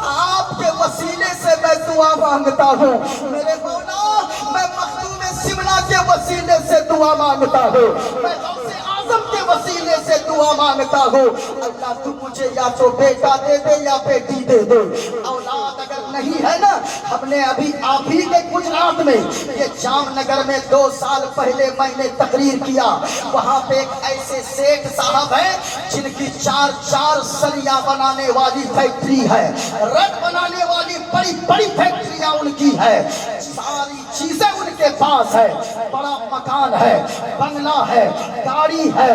آپ کے وسیلے سے میں دعا مانگتا ہوں. میرے مولا میں مخدوم سمنا کے وسیلے سے دعا مانگتا ہوں, میں غوث اعظم کے وسیلے سے دعا مانگتا ہوں. اللہ تو مجھے یا تو بیٹا دے دے یا بیٹی دے دے. اولاد اگر نہیں ہے نا, ہم نے ابھی آپ ہی کے گجرات میں یہ جام نگر میں 2 سال پہلے میں نے تقریر کیا. وہاں پہ ایک ایسے سیٹھ صاحب ہیں جن کی 4 سلیاں بنانے والی فیکٹری ہے, رڈ بنانے والی بڑی بڑی فیکٹریاں ان کی ہے, ساری چیزیں ان کے پاس ہے, بڑا مکان ہے, بنگلہ ہے, گاڑی ہے,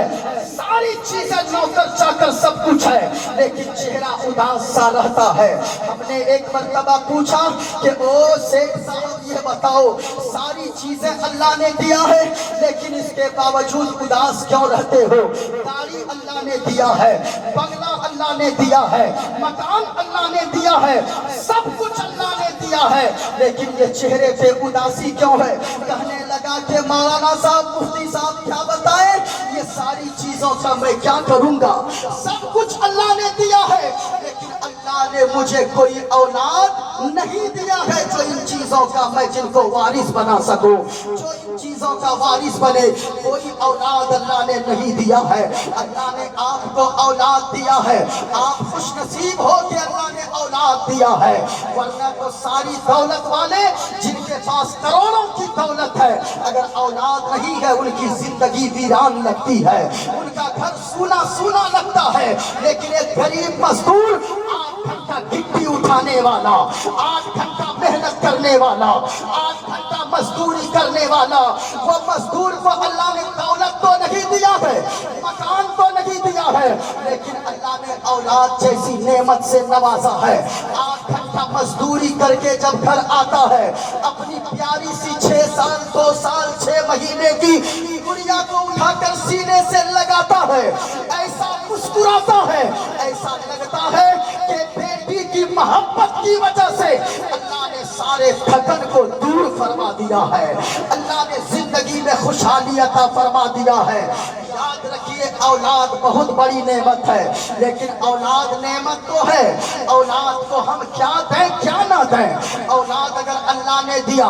ساری چیزیں نوکر چاکر سب کچھ ہے, لیکن چہرہ اداس سا رہتا ہے. ہم نے ایک مرتبہ پوچھا کہ او سیٹھ صاحب یہ بتاؤ ساری چیزیں اللہ نے دیا ہے لیکن اس کے باوجود اداس کیوں رہتے ہو؟ گاڑی اللہ نے دیا ہے, بنگلہ اللہ نے دیا ہے, مکان اللہ نے دیا ہے, سب کچھ اللہ نے دیا ہے, لیکن یہ چہرے پہ اداسی کیوں ہے؟ کہنے لگا کہ مولانا صاحب, مفتی صاحب کیا بتائیں, یہ ساری چیزوں کا میں کیا کروں گا؟ سب کچھ اللہ نے دیا ہے لیکن اللہ نے مجھے کوئی اولاد نہیں دیا ہے جو ان چیزوں کا میں جن کو وارث بنا سکوں, جو ان چیزوں کا وارث بنے. کوئی اولاد اللہ نے نہیں دیا ہے. اللہ نے آپ کو اولاد دیا ہے, آپ خوش نصیب ہو کہ اللہ نے اولاد دیا ہے, ورنہ تو ساری دولت والے جن کے پاس کروڑوں کی دولت ہے اگر اولاد نہیں ہے ان کی زندگی ویران لگتی ہے, ان کا گھر سونا سونا لگتا ہے. لیکن ایک غریب مزدور 8 گھنٹہ گٹی اٹھانے والا, 8 گھنٹہ محنت کرنے والا, 8 گھنٹہ مزدوری کرنے والا, وہ مزدور کو اللہ نے دولت تو نہیں دیا ہے, مکان تو نہیں دیا ہے, لیکن اللہ نے اولاد جیسی نعمت سے نوازا ہے. 8 گھنٹہ مزدوری کر کے جب گھر آتا ہے اپنی پیاری سی 6 سال 2 سال 6 مہینے کی گڑیا کو اٹھا کر سینے سے لگاتا ہے, ایسا مسکراتا ہے, ایسا لگتا ہے کہ بیٹی کی محبت کی وجہ سے اللہ نے سارے تھکن کو دور فرما دیا ہے, اللہ نے زندگی میں خوشحالی عطا فرما دیا ہے. یاد رکھیے یہ اولاد بہت بڑی نعمت ہے، لیکن اولاد نعمت تو ہے، اولاد کو ہم کیا دیں کیا نہ دیں۔ اولاد اگر اللہ نے دیا،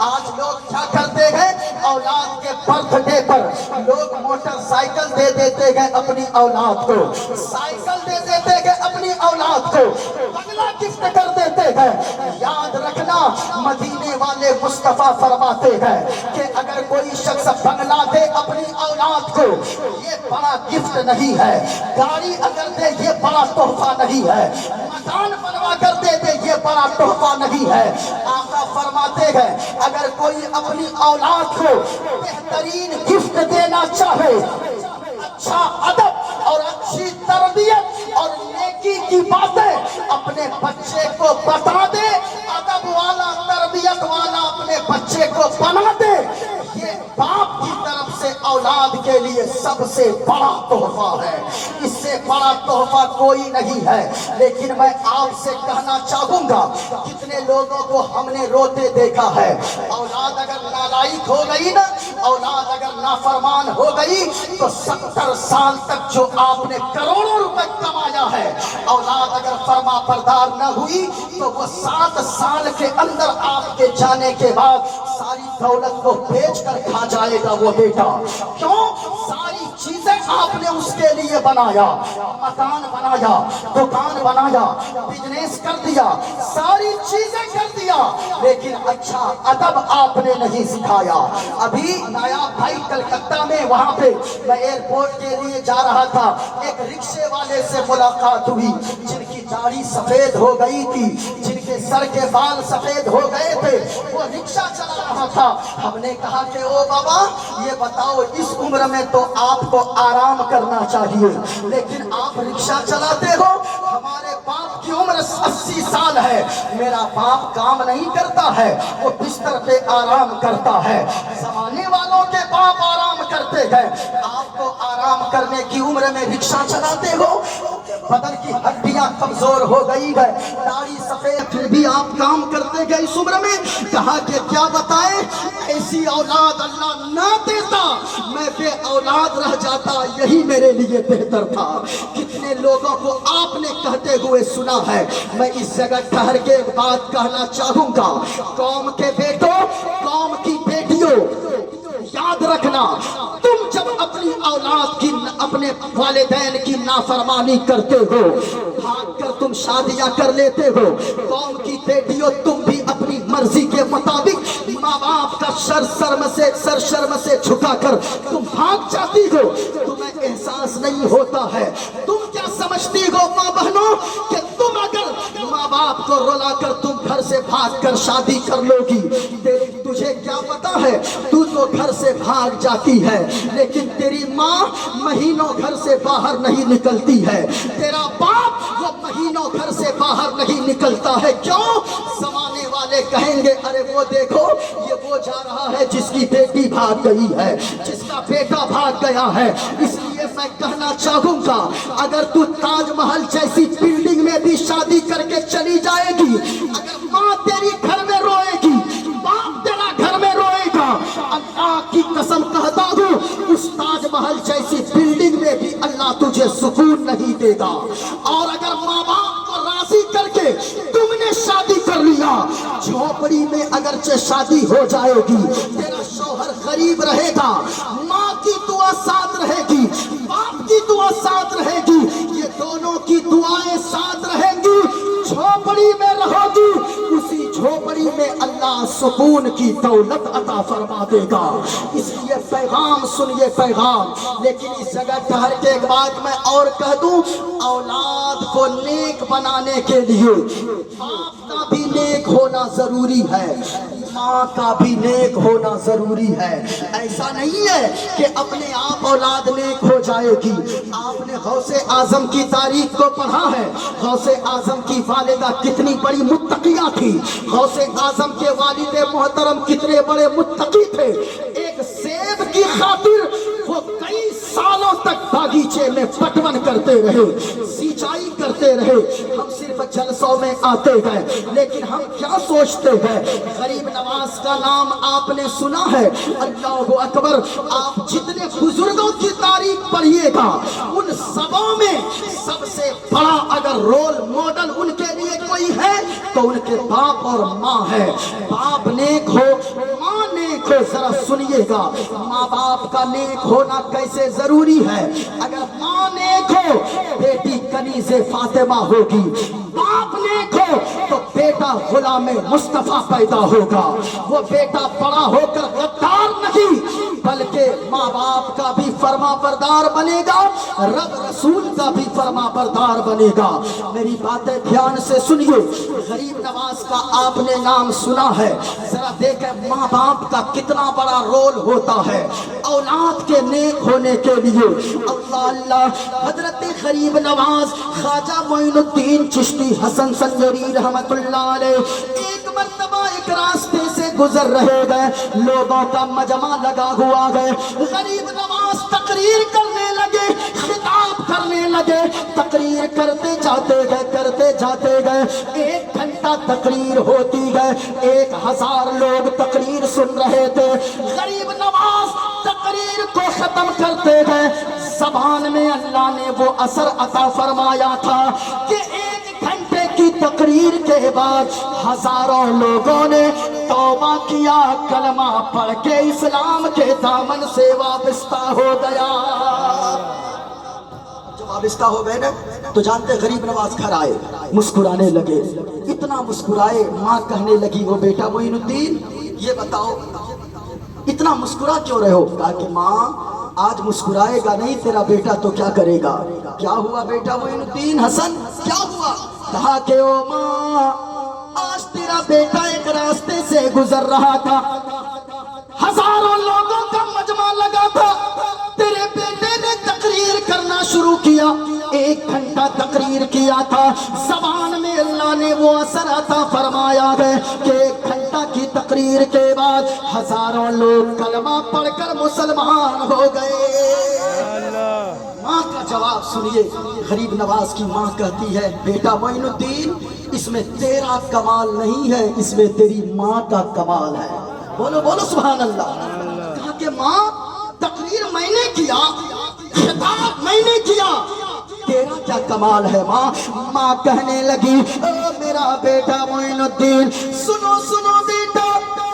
آج لوگ کیا کرتے ہیں، اولاد کے برتھ ڈے پر لوگ موٹر سائیکل دے دیتے ہیں اپنی اولاد کو، سائیکل دے دیتے ہیں اپنی اولاد کو، بنگلہ گفٹ کر دیتے ہیں۔ یاد رکھنا مدینے والے مصطفیٰ فرماتے ہیں کہ اگر کوئی شخص بنگلہ دے اپنی اولاد کو یہ بڑا گفٹ نہیں ہے، گاڑی اگر دے یہ بڑا تحفہ نہیں ہے، مکان بنوا کر دے دے یہ بڑا تحفہ نہیں ہے۔ آقا فرماتے ہیں اگر کوئی اپنی اولاد کو بہترین گفٹ دینا چاہے، اچھا ادب اور اچھی تربیت اور نیکی کی باتیں اپنے بچے کو بتا دے، ادب والا تربیت والا اپنے بچے کو بنا دے، یہ باپ کی طرف سے اولاد کے لیے سب سے بڑا تحفہ ہے، اس سے بڑا تحفہ کوئی نہیں ہے۔ لیکن میں آپ سے کہنا چاہوں گا کتنے لوگوں کو ہم نے روتے دیکھا ہے، اولاد اگر نالائق ہو گئی نا، اولاد اگر نافرمان ہو گئی تو 70 سال تک جو آپ نے کروڑوں روپے کمایا ہے، اولاد اگر فرما بردار نہ ہوئی تو وہ 7 سال کے اندر آپ کے جانے کے بعد ساری دولت کو بیچ کر کھا جائے گا وہ بیٹا۔ کیوں؟ ساری چیزیں آپ نے اس کے لیے بنایا، مکان بنایا، دکان بنایا، بزنس کر دیا، ساری چیزیں کر دیا، لیکن اچھا ادب آپ نے نہیں سکھایا۔ ابھی نایاب بھائی کلکتہ میں وہاں پہ میں ایئرپورٹ کے لیے جا رہا تھا، ایک رکشے والے سے ملاقات ہوئی جن کی داڑھی سفید ہو گئی تھی، جن کے سر کے بال سفید ہو گئے تھے، وہ رکشہ چلا رہا تھا۔ ہم نے کہا کہ او بابا یہ بتاؤ اس عمر میں تو آپ کو آرام کرنا چاہیے، لیکن آپ رکشہ چلاتے ہو، ہمارے باپ کی عمر 80 سال ہے، میرا باپ کام نہیں کرتا ہے، وہ بستر پہ آرام کرتا ہے، زمانے والوں کے باپ آرام کرتے ہیں، آپ کو آرام کرنے کی عمر میں رکشہ چلاتے ہو، بدن کی ہڈیاں کمزور ہو گئی ہے، داڑھی سفید، پھر بھی آپ کام کرتے گئے اس عمر میں۔ کہا کہ کیا بتائیں، ایسی اولاد اللہ نہ دیتا، میں بے اولاد رہ جاتا، یہی میرے لیے بہتر تھا۔ کتنے لوگوں کو آپ نے کہتے ہوئے سنا ہے، میں اس جگہ ٹھہر کے ایک بات کہنا چاہوں گا، قوم کے بیٹوں، قوم کی بیٹیوں، یاد رکھنا تم جب اپنی اولاد کی اپنے والدین کی نافرمانی کرتے ہو، بھاگ کر تم شادیاں کر لیتے ہو، قوم کی بیٹیوں تم بھی اپنی مرضی کے مطابق ماں باپ کا سر شرم سے جھکا کر تم بھاگ جاتی ہو، تمہیں احساس نہیں ہوتا ہے۔ تم کیا سمجھتی ہو ماں بہنوں کہ تم اگر ماں باپ کو رلا کر تم گھر سے بھاگ کر شادی کر لو گی، تجھے کیا پتا ہے تو گھر سے بھاگ جاتی ہے، لیکن تیری ماں مہینوں گھر سے باہر نہیں نکلتی ہے، تیرا باپ وہ مہینوں گھر سے باہر نہیں نکلتا ہے۔ کیوں؟ زمانے والے کہیں گے ارے وہ دیکھو یہ وہ جا رہا ہے جس کی بیٹی بھاگ گئی ہے، جس کا بیٹا بھاگ گیا ہے۔ اس لیے میں کہنا چاہوں گا اگر تو تاج محل جیسی بلڈنگ میں بھی شادی کر کے چلی جائے گی، اگر ماں تیری گھر میں روئے گی، باپ تیرا گھر میں روئے گا، اللہ کی قسم کہتا ہوں اس تاج محل جیسی بلڈنگ میں بھی اللہ تجھے سکون نہیں دے گا۔ اور اگر ماں باپ کو راضی کر کے تم نے شادی کر لیا، جھوپڑی میں اگرچہ شادی ہو جائے گی، تیرا شوہر غریب رہے گا، ماں کی دعا ساتھ رہے گی، باپ کی دعا ساتھ رہے گی، یہ دونوں کی دعائیں ساتھ رہیں گی، جھوپڑی میں رہو گی، اسی جھوپڑی میں اللہ سکون کی دولت عطا فرما دے گا۔ اس لیے پیغام سنیے پیغام، لیکن اس جگہ ٹھہر کے ایک بات میں اور کہہ دوں، اولاد کو نیک بنانے کے لیے باپ کا بھی نیک ہونا ضروری ہے، ماں کا بھی نیک ہونا ضروری ہے۔ ایسا نہیں ہے کہ اپنے آپ اولاد نیک ہو جائے گی۔ آپ نے غوث اعظم کی تاریخ کو پڑھا ہے، غوث اعظم کی والدہ کتنی بڑی متقیہ تھی، غوث اعظم کے والد محترم کتنے بڑے متقی تھے، ایک سیب کی خاطر وہ کئی سالوں تک باغیچے میں پٹون کرتے رہے، سینچائی کرتے رہے۔ ہم صرف جلسوں میں آتے ہیں، لیکن ہم کیا سوچتے ہیں، غریب نواز نواز کا نام آپ نے سنا ہے؟ اللہ اکبر. آپ جتنے بزرگوں کی تاریخ پڑھیے گا ان سبوں میں سب سے بڑا اگر رول ماڈل ان کے لیے کوئی ہے تو ان کے باپ اور ماں ہے. باپ نیک ہو ماں نیک ہو. ذرا سنیے گا ماں باپ کا نیک ہونا کیسے ضروری ہے. اگر ماں نیک ہو بیٹی کنیز فاطمہ ہوگی. باپ نیک ہو تو بیٹا غلام مصطفیٰ پیدا ہوگا. وہ بیٹا بڑا ہو کر غدار نہیں بلکہ ماں باپ کا بھی فرما بردار بنے گا, رب رسول کا بھی فرما بردار بنے گا. میری باتیں دھیان سے سنیے. غریب نواز کا آپ نے نام سنا ہے. ذرا دیکھیں ماں باپ کا کتنا بڑا رول ہوتا ہے اولاد کے نیک ہونے کے لیے. اللہ اللہ. حضرت غریب نواز خواجہ معین الدین چشتی حسن سنجری رحمت اللہ علیہ ایک مرتبہ ایک راستے سے گزر رہے گئے. لوگوں کا مجمع لگا ہوا ہے. غریب نواز تقریر کرنے لگے, خطاب کرنے لگے. تقریر کرتے جاتے گئے. 1 گھنٹہ تقریر ہوتی گئے. 1000 لوگ تقریر سن رہے تھے. غریب نواز تقریر کو ختم کرتے گئے. زبان میں اللہ نے وہ اثر عطا فرمایا تھا کہ 1 گھنٹے کی تقریر کے بعد ہزاروں لوگوں نے توبہ کیا, کلمہ پڑھ کے اسلام کے دامن سے وابستہ ہو گیا. جب وابستہ ہو گئے نا تو جانتے غریب نواز گھر آئے, مسکرانے لگے. اتنا مسکرائے ماں کہنے لگی وہ بیٹا معین الدین یہ بتاؤ اتنا مسکرا کیوں رہے ہو؟ کہا کہ ماں آج مسکرائے گا نہیں تیرا بیٹا تو کیا کرے گا؟ کیا ہوا بیٹا معین الدین حسن کیا ہوا؟ کہا کہ او ماں آج تیرا بیٹا ایک راستے سے گزر رہا تھا, ہزاروں لوگوں کا مجمع لگا تھا. تیرے بیٹے نے تقریر کرنا شروع کیا. 1 گھنٹہ تقریر کیا تھا. زبان میں اللہ نے وہ اثر عطا فرمایا ہے کہ 1 گھنٹہ کی تقریر کے بعد ہزاروں لوگ کلمہ پڑھ کر مسلمان ہو گئے. ماں کا جواب سنیے. غریب نواز کی ماں کہتی ہے بیٹا معین الدین اس میں تیرا کمال نہیں ہے, اس میں تیری ماں کا کمال ہے. بولو بولو سبحان اللہ. کہا کہ ماں تقریر میں نے کیا, خطاب میں نے کیا, تیرا کیا کمال ہے ماں؟ ماں کہنے لگی میرا بیٹا معین الدین سنو بیٹا,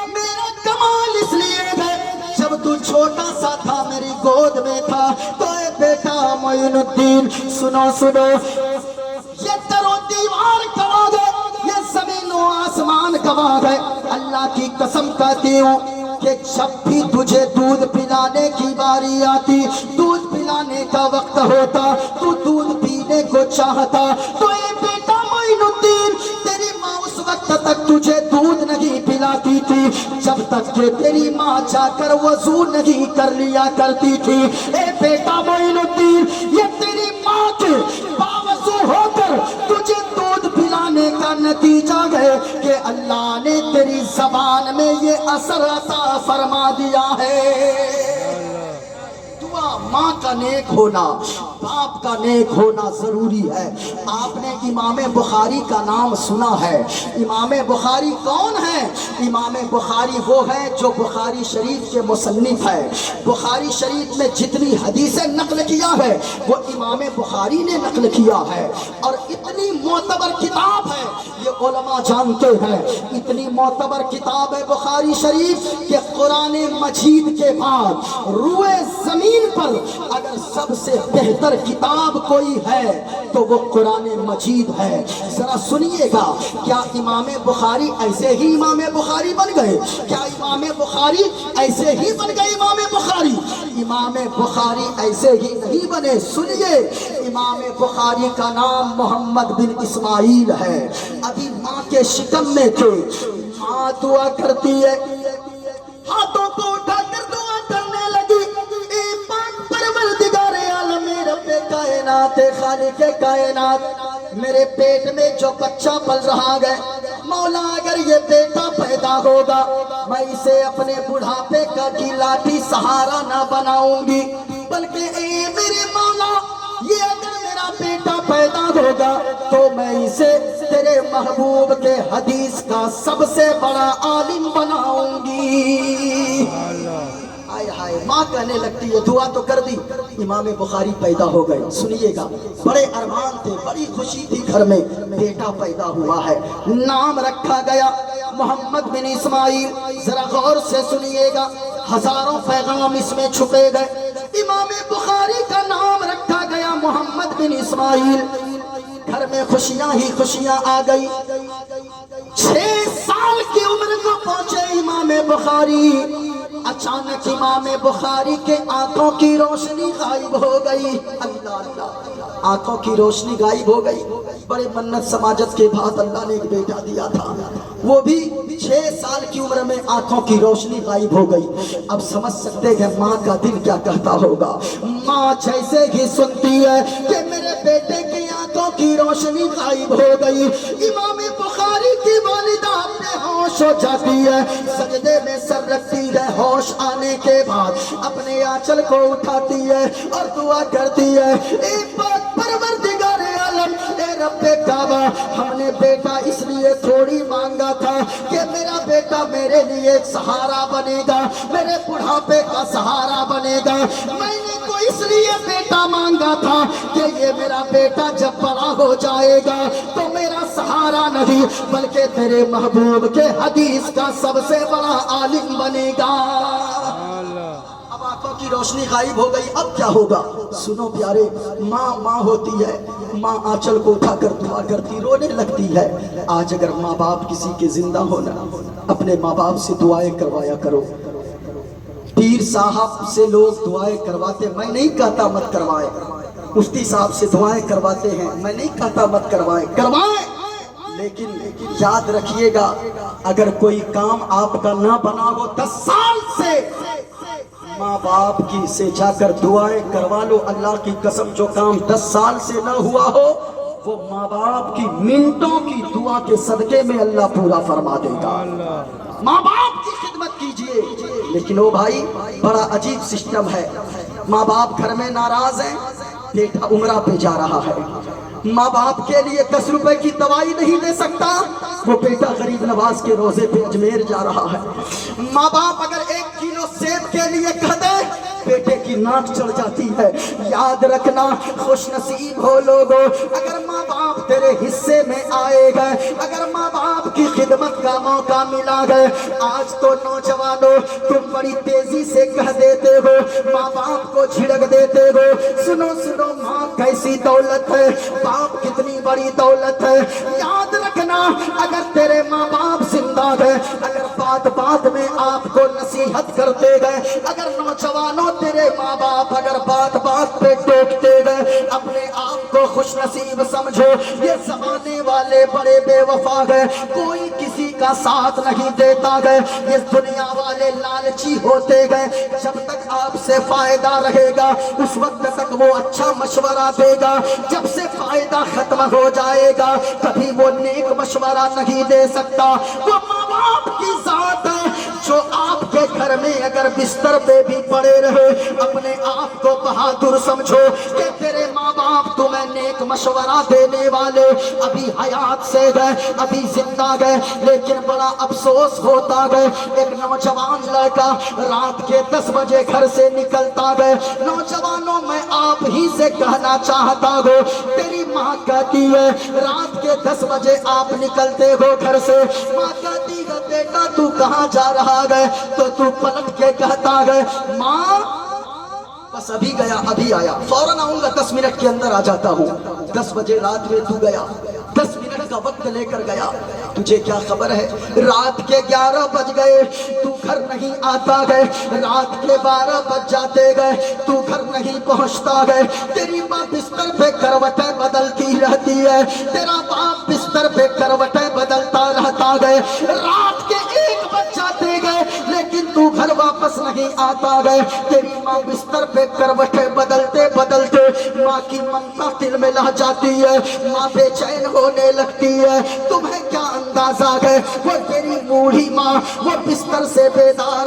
میرا کمال اس لیے ہے جب تو چھوٹا سا تھا میری گود میں تھا تو اے بیٹا معین الدین سنو یہ در و دیوار گوا گئے, یہ زمین و آسمان گوا گئے. اللہ کی قسم کہتی ہوں کہ جب بھی تجھے دودھ پلانے کی باری آتی, دودھ پلانے کا وقت ہوتا, تو دودھ پینے کو چاہتا تو اے بیٹا معین الدین تیری ماں اس وقت تک تجھے دودھ نہیں پلاتی تھی جب تک کہ تیری ماں جا کر وضو نہیں کر لیا کرتی تھی. اے بیٹا معین الدین یہ تیری ماں کے باوضو ہو کر تجھے دودھ پلانے کا نتیجہ ہے کہ اللہ نے تیری زبان میں یہ اثر عطا فرما دیا ہے. دعا ماں کا نیک ہونا, باپ کا نیک ہونا ضروری ہے. آپ نے امام بخاری کا نام سنا ہے. امام بخاری کون ہے؟ امام بخاری وہ ہے جو بخاری شریف کے مصنف ہے. بخاری شریف میں جتنی حدیثیں نقل کیا ہے وہ امام بخاری نے نقل کیا ہے, اور اتنی معتبر کتاب ہے یہ علماء جانتے ہیں. اتنی معتبر کتاب ہے بخاری شریف کہ قرآن مجید کے بعد روئے زمین پر اگر سب سے بہتر کتاب کوئی ہے تو وہ قرآن مجید ہے. ذرا سنیے گا کیا امام بخاری ایسے ہی امام بخاری بن گئے؟ کیا امام بخاری ایسے ہی بن گئے امام بخاری؟ امام بخاری ایسے ہی نہیں بنے. سنیے امام بخاری کا نام محمد بن اسماعیل ہے. ابھی ماں کے شکم میں تھے. ماں دعا کرتی ہے, ہاتھوں کو اٹھا کر دعا کرنے لگی, اے پاک پروردگار عالم رب کائنات خالق کائنات, میرے پیٹ میں جو بچہ پل رہا ہے مولا اگر یہ بیٹا پیدا ہوگا میں اسے اپنے بڑھاپے کا کی لاٹھی سہارا نہ بناؤں گی, بلکہ اے میرے مولا یہ اگر میرا بیٹا پیدا ہوگا تو میں اسے تیرے محبوب کے حدیث کا سب سے بڑا عالم بناؤں گی۔ ہائے ہائے، ماں کہنے لگتی ہے دعا تو کر دی، امام بخاری پیدا ہو گئے۔ سنیے گا، بڑے ارمان تھے، بڑی خوشی تھی، گھر میں بیٹا پیدا ہوا ہے، نام رکھا گیا محمد بن اسماعیل۔ ذرا غور سے سنیے گا، ہزاروں پیغام اس میں چھپے گئے۔ امام بخاری کا نام رکھا گیا محمد بن اسماعیل۔ گھر میں خوشیاں ہی خوشیاں آ گئی۔ 6 سال کی عمر کو پہنچے امام بخاری، اچانک امام بخاری کے آنکھوں کی روشنی غائب ہو گئی۔ اللہ اللہ، آنکھوں کی روشنی غائب ہو گئی۔ بڑے منت سماجت کے بعد اللہ نے ایک بیٹا دیا تھا، وہ بھی 6 سال کی عمر میں آنکھوں کی روشنی غائب ہو گئی۔ اب سمجھ سکتے ہیں ماں کا دل کیا کہتا ہوگا۔ ماں جیسے ہی سنتی ہے کہ میرے بیٹے کی آنکھوں کی روشنی غائب ہو گئی، امام بخاری کی والدہ بے ہوش ہو جاتی ہے، سجدے میں سر رکھتی ہے۔ ہوش آنے کے بعد اپنے آنچل کو اٹھاتی ہے اور دعا کرتی ہے، اے پروردگار عالم، اے رب کعبہ، ہم نے بیٹا اس لیے تھوڑی مانگا تھا کہ میرا بیٹا میرے لیے ایک سہارا بنے گا، میرے بڑھاپے کا سہارا بنے گا۔ میں نے تو اس لیے بیٹا مانگا تھا کہ یہ میرا بیٹا جب بڑا ہو جائے گا تو میرا سہارا نہیں بلکہ تیرے محبوب کے حدیث کا سب سے بڑا عالم بنے گا۔ اب آنکھوں کی روشنی غائب ہو گئی، اب کیا ہوگا؟ سنو پیارے، ماں ہوتی ہے، ماں آنچل کو اٹھا کر دعا کرتی، رونے لگتی ہے۔ آج اگر ماں باپ کسی کے زندہ ہونا، اپنے ماں باپ سے دعائیں کروایا کرو۔ پیر صاحب سے لوگ دعائیں کرواتے، میں نہیں کہتا مت کروائے، مفتی صاحب سے دعائیں کرواتے ہیں، میں نہیں کہتا مت کروائے، لیکن یاد رکھیے گا، اگر کوئی کام آپ کا نہ بنا ہو 10 سال سے ماں باپ کی سے جا کر دعائیں کروا لو۔ اللہ کی قسم، جو کام 10 سال سے نہ ہوا ہو وہ ماں باپ کی منٹوں کی دعا کے صدقے میں اللہ پورا فرما دے گا۔ ماں باپ کی خدمت کیجئے۔ لیکن او بھائی، بڑا عجیب سسٹم ہے، ماں باپ گھر میں ناراض ہیں، بیٹا عمرہ پہ جا رہا ہے، ماں باپ کے لیے 10 روپے کی دوائی نہیں دے سکتا، وہ بیٹا غریب نواز کے روزے پہ اجمیر جا رہا ہے۔ ماں باپ اگر 1 کلو سیب کے لیے کہہ دے، بیٹے کی ناک چڑھ جاتی ہے۔ یاد رکھنا، خوش نصیب ہو لوگو اگر ماں باپ تیرے حصے میں آئے گئے، اگر ماں باپ کی خدمت کا موقع ملا گئے۔ آج تو نوجوانوں تم بڑی تیزی سے کہہ دیتے ہو، ماں باپ کو جھڑک دیتے ہو۔ سنو سنو، ماں کیسی دولت ہے، باپ کتنی بڑی دولت ہے۔ یاد رکھنا، اگر تیرے ماں باپ زندہ گئے، اگر بات بات میں آپ کو نصیحت کرتے گئے، اگر نوجوانوں تیرے ماں باپ اگر بات بات پہ ٹوکتے گئے، اپنے آپ کو خوش نصیب سمجھو۔ یہ زمانے والے بڑے بے وفا گئے، کوئی کسی کا ساتھ نہیں دیتا گئے، اس دنیا والے لالچی ہوتے گئے۔ جب تک آپ سے فائدہ رہے گا اس وقت تک وہ اچھا مشورہ دے گا، جب سے فائدہ ختم ہو جائے گا کبھی وہ نیک مشورہ نہیں دے سکتا۔ وہ ماں باپ کی ذات ہے جو آپ کے گھر میں اگر بستر پہ بھی پڑے رہے، اپنے آپ کو بہادر سمجھو کہ تیرے ماں باپ تمہیں نیک مشورہ دینے والے ابھی حیات سے گئے، ابھی زندہ گئے، لیکن بڑا افسوس ہوتا گئے۔ ایک نوجوان لڑکا رات کے 10 بجے گھر سے نکلتا گئے۔ نوجوانوں، میں آپ ہی سے کہنا چاہتا ہوں، تیری ماں کہتی ہے رات کے 10 بجے آپ نکلتے ہو گھر سے، ماں کہتی ہے بیٹا تو کہاں جا رہا گئے، تو پلٹ کے کہتا گئے ماں بس ابھی گیا ابھی آیا، فوراً آؤں گا، 10 منٹ کے اندر آ جاتا ہوں۔ 10 بجے رات میں تو گیا، 10 منٹ کا وقت لے کر گیا، تجھے کیا خبر ہے رات کے 11 بج گئے تو گھر نہیں آتا گئے، رات کے 12 بج جاتے گئے تو گھر نہیں پہنچتا گئے، تیری ماں بستر پہ کروٹیں بدلتی رہتی ہے، تیرا باپ بستر پہ کروٹیں بدلتا رہتا گئے، رات کے 1 بج جاتے گئے لیکن تو گھر واپس نہیں آتا گئے، تیری ماں بستر پہ کروٹیں بدلتے بدلتے ماں کی ممتا دل میں لہ جاتی ہے، ماں بے چین ہونے لگتی ہے۔ تمہیں کیا اندازہ ہے، وہ تیری بوڑھی ماں وہ بستر سے بیدار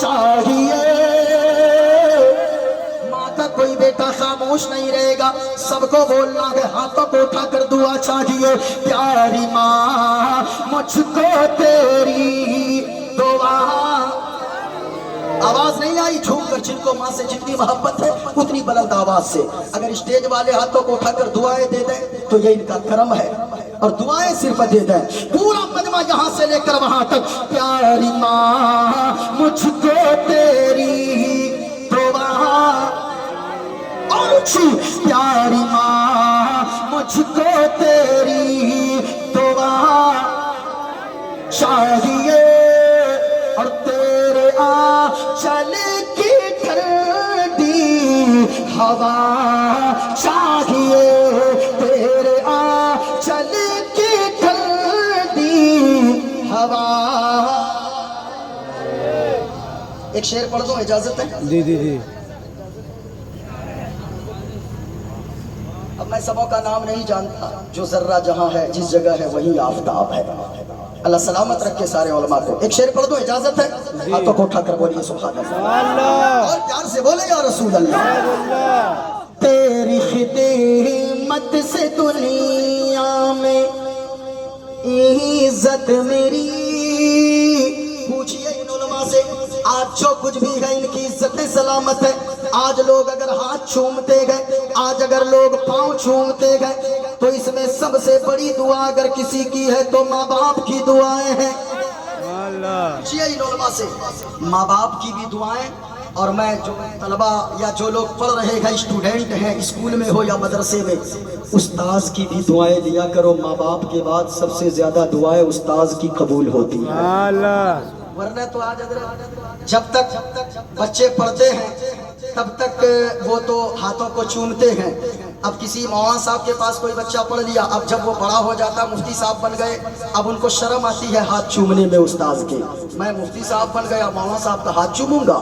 چاہیے. ماں کا کوئی بیٹا خاموش نہیں رہے گا, سب کو بولنا ہے, ہاتھوں کو اٹھا کر دعا چاہیے. پیاری ماں مجھ کو تیری دعا. آواز نہیں آئی, جھوم کر جن کو ماں سے جتنی محبت ہے اتنی بلند آواز سے اگر اسٹیج والے ہاتھوں کو اٹھا کر دعائیں دے دیں تو یہ ان کا کرم ہے, اور دعائیں صرف دے دیں. پورا مجمع یہاں سے لے کر وہاں تک. پیاری ماں مجھ کو تیری دعا. اور اچھی, پیاری ماں مجھ کو تیری دعا چاہیے, اور تیرے آنچل کی ٹھنڈی ہوا چاہیے. تیرے آنچل کی ٹھنڈی ہوا. ایک شعر پڑھ دو, اجازت ہے؟ جی جی جی. اب میں سبوں کا نام نہیں جانتا, جو ذرہ جہاں ہے جس جگہ ہے وہی آفتاب ہے. اللہ سلامت رکھے سارے علماء کو. ایک شعر پڑھ دو, اجازت ہے؟ ہاتھوں کو اٹھا کر بولیے سبحان اللہ, اور پیار سے بولے یا رسول اللہ. تیری خدمت سے دنیا میں عزت میری. پوچھئے ان علماء سے, آج جو کچھ بھی ہے ان کی عزت سلامت ہے. آج لوگ اگر ہاتھ چھومتے گئے, آج اگر لوگ پاؤں چھومتے گئے, تو اس میں سب سے بڑی دعا اگر کسی کی ہے تو ماں باپ کی دعائیں ہیں. پوچھئے ان علماء سے, ماں باپ کی بھی دعائیں. اور میں جو طلبہ یا جو لوگ پڑھ رہے ہیں, اسٹوڈنٹ ہیں, اسکول میں ہو یا مدرسے میں, استاذ کی بھی دعائیں دیا کرو. ماں باپ کے بعد سب سے زیادہ دعائیں استاذ کی قبول ہوتی ہیں. ورنہ تو آج جب تک بچے پڑھتے ہیں تب تک وہ تو ہاتھوں کو چومتے ہیں. اب کسی مولانا صاحب کے پاس کوئی بچہ پڑھ لیا, اب جب وہ بڑا ہو جاتا, مفتی صاحب بن گئے, اب ان کو شرم آتی ہے ہاتھ چومنے میں استاذ کے. میں مفتی صاحب بن گیا, مولانا صاحب کا ہاتھ چوموں گا؟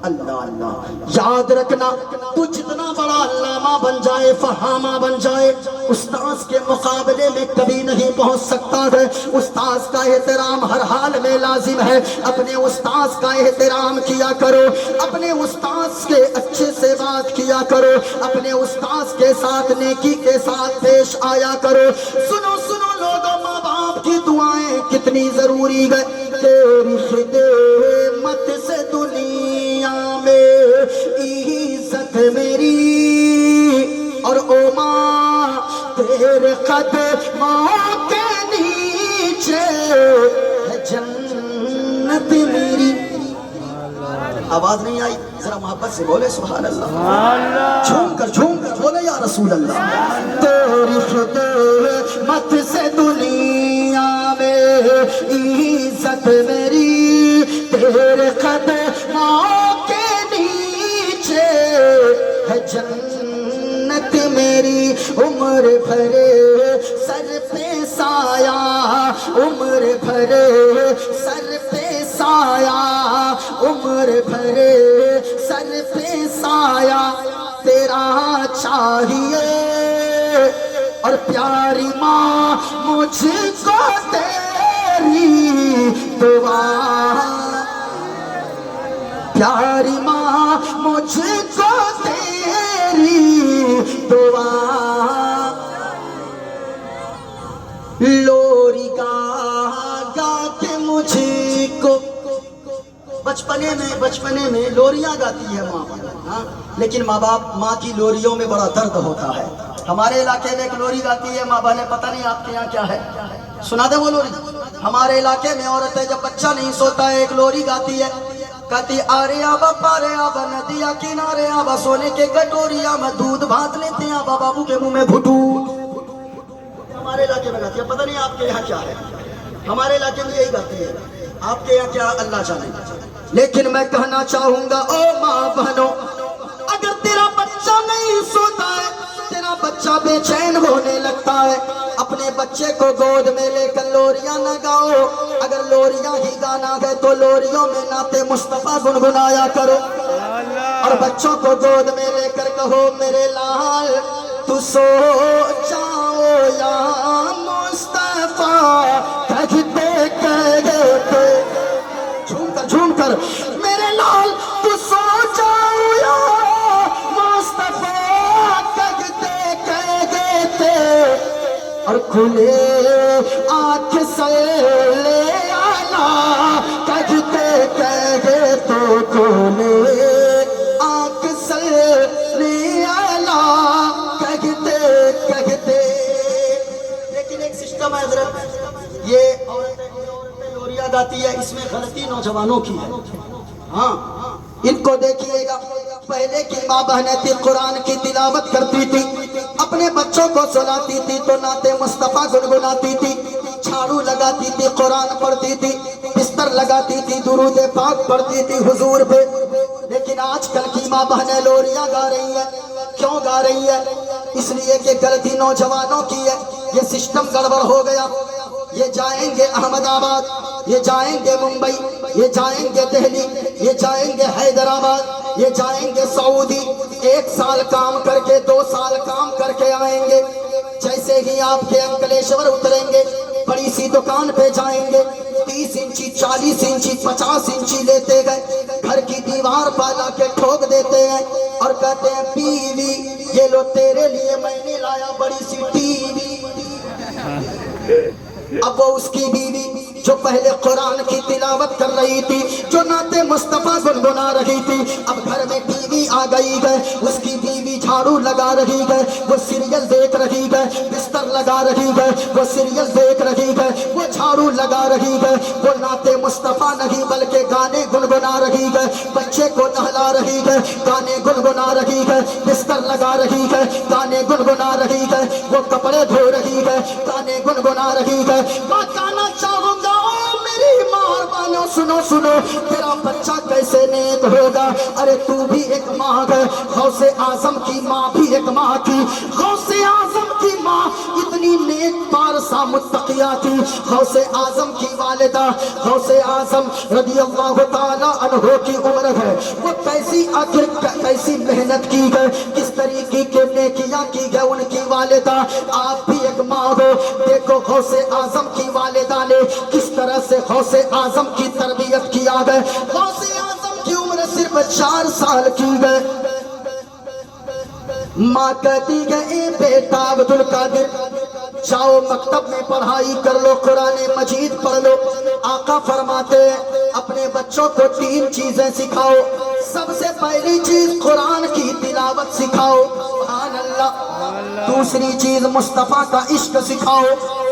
اللہ اللہ. یاد رکھنا, تو جتنا بڑا علامہ بن جائے, فہامہ بن جائے, استاذ کے مقابلے میں کبھی نہیں پہنچ سکتا ہے. استاذ کا احترام ہر حال میں لازم ہے. اپنے استاذ کا احترام کیا کرو, اپنے استاذ کے اچھے سے بات کیا کرو, اپنے استاذ کے ساتھ نیکی کے ساتھ پیش آیا کرو. سنو سنو لوگوں, ماں باپ کی دعائیں کتنی ضروری ہے. تیری خدمت سے دنیا میں عزت میری, اور او ماں تیرے قدموں کے نیچے ہے جنت میری. آواز نہیں آئی؟ ذرا محبت سے بولے سبحان اللہ. جھوم کر بولے یا رسول اللہ. تیری خدمت سے دنیا میں عزت میری, تیرے قدموں کے نیچے ہے جنت میری. عمر بھرے سر پہ سایہ, عمر بھرے سر پہ سایہ, عمر بھرے سر پہ سایہ تیرا چاہیے. اور پیاری ماں مجھ کو تیری دعا. پیاری ماں مجھ کو تیری دعا. لوری گا کے مجھ کو, بچپنے میں لوریاں گاتی ہے ماں, لیکن ماں کی لوریوں میں بڑا درد ہوتا ہے. ہمارے علاقے میں ایک لوری گاتی ہے ماں بہنیں, پتہ نہیں آپ کے یہاں کیا ہے, سنا دے وہ لوری. ہمارے علاقے میں عورتیں جب بچہ نہیں سوتا ہے ایک لوری گاتی ہے, کہتی آرے آبا پارے آبا ندیا کنارے آبا, سونے کے کٹوریا میں دودھ بھات لیتے آبا, بابو کے منہ میں بھٹو. ہمارے علاقے میں گاتی ہے, پتہ نہیں آپ کے یہاں کیا ہے. ہمارے علاقے میں یہی گاتی ہے, آپ کے یہاں کیا اللہ جانے. لیکن میں کہنا چاہوں گا او ماں بہنوں, اگر تیرا بچہ نہیں سوتا ہے, تیرا بچہ بے چین ہونے لگتا ہے, اپنے بچے کو گود میں لے کر لوریاں نہ گاؤ. اگر لوریاں ہی گانا ہے تو لوریوں میں نعت مصطفیٰ گنگنایا کرو, اور بچوں کو گود میں لے کر کہو میرے لال تو سو جاؤ یا مصطفیٰ کہتے کہتے. جھوم کر میرے کھلے آنکھ سے لے آنا کہتے کہے تو کھلے آنکھ سے لے آنا کہتے کہتے. لیکن ایک سسٹم ہے حضرت، یہ عورتیں لوریاں گاتی ہے، اس میں غلطی نوجوانوں کی ہے. ہاں ان کو دیکھیے گا، پہلے کی ماں بہنیں تھی قرآن کی تلاوت کرتی تھی، اپنے بچوں کو سلاتی تھی تو نعت مصطفیٰ گنگناتی تھی، جھاڑو لگاتی تھی قرآن پڑھتی تھی، بستر لگاتی تھی درود پاک پڑھتی تھی حضور پہ. لیکن آج کل کی ماں بہنیں لوریاں گا رہی ہیں. کیوں گا رہی ہے؟ اس لیے کہ غلطی نوجوانوں کی ہے. یہ سسٹم گڑبڑ ہو گیا. یہ جائیں گے احمد آباد، یہ جائیں گے ممبئی، یہ جائیں گے دہلی، یہ جائیں گے حیدرآباد، یہ جائیں گے سعودی. 1 سال کام کر کے 2 سال کام کر کے آئیں گے. جیسے ہی آپ کے انکلیشور اتریں گے، بڑی سی دکان پہ جائیں گے، 30 انچی 40 انچی 50 انچی لیتے گئے، گھر کی دیوار پہ لا کے ٹھوک دیتے ہیں اور کہتے ہیں بیوی یہ لو تیرے لیے میں نے لایا بڑی سی ٹی وی. اب وہ اس کی بیوی جو پہلے قرآن کی تلاوت کر رہی تھی، جو نعت مصطفیٰ گنگنا رہی تھی، اب گھر میں ٹی وی آ گئی ہے. اس کی بیوی جھاڑو لگا رہی ہے، وہ سیریل دیکھ رہی ہے، بستر لگا رہی ہے، وہ سیریل دیکھ رہی ہے، وہ جھاڑو لگا رہی ہے، وہ نعت مصطفیٰ نہیں بلکہ گانے گنگنا رہی ہے، بچے کو نہلا رہی ہے، گانے گنگنا رہی ہے، بستر لگا رہی ہے، گانے گنگنا رہی ہے، وہ کپڑے دھو رہی ہے، گانے گنگنا رہی ہے. میں گانا چاہوں گا میری ماں بانو سنو سنو تیرا بچہ کیسے نیک ہوگا. ارے تو بھی ایک ماں ہے، غوث اعظم کی ماں بھی ایک ماں تھی. غوث اعظم کی ماں اتنی نیک پارسا متقیہ تھی. غوث اعظم کی والدہ غوث اعظم رضی اللہ تعالی عنہ کی عمر ہے، وہ کیسی آخر کیسی محنت کی ہے، کس طریقے کے نیکیاں کی ہے ان کی والدہ. آپ بھی ایک ماں ہو، دیکھو غوث اعظم کی والدہ نے کس طرح سے غوث اعظم کی تربیت کیا ہے. غوث اعظم کی عمر صرف 4 سال کی ہے. ماں کہتی ہے اے بیٹا عبد القادر جاؤ مکتب میں پڑھائی کر لو، قرآن مجید پڑھ لو. آقا فرماتے ہیں اپنے بچوں کو 3 چیزیں سکھاؤ. سب سے پہلی چیز قرآن کی تلاوت سکھاؤ، سبحان اللہ. دوسری چیز مصطفیٰ کا عشق سکھاؤ.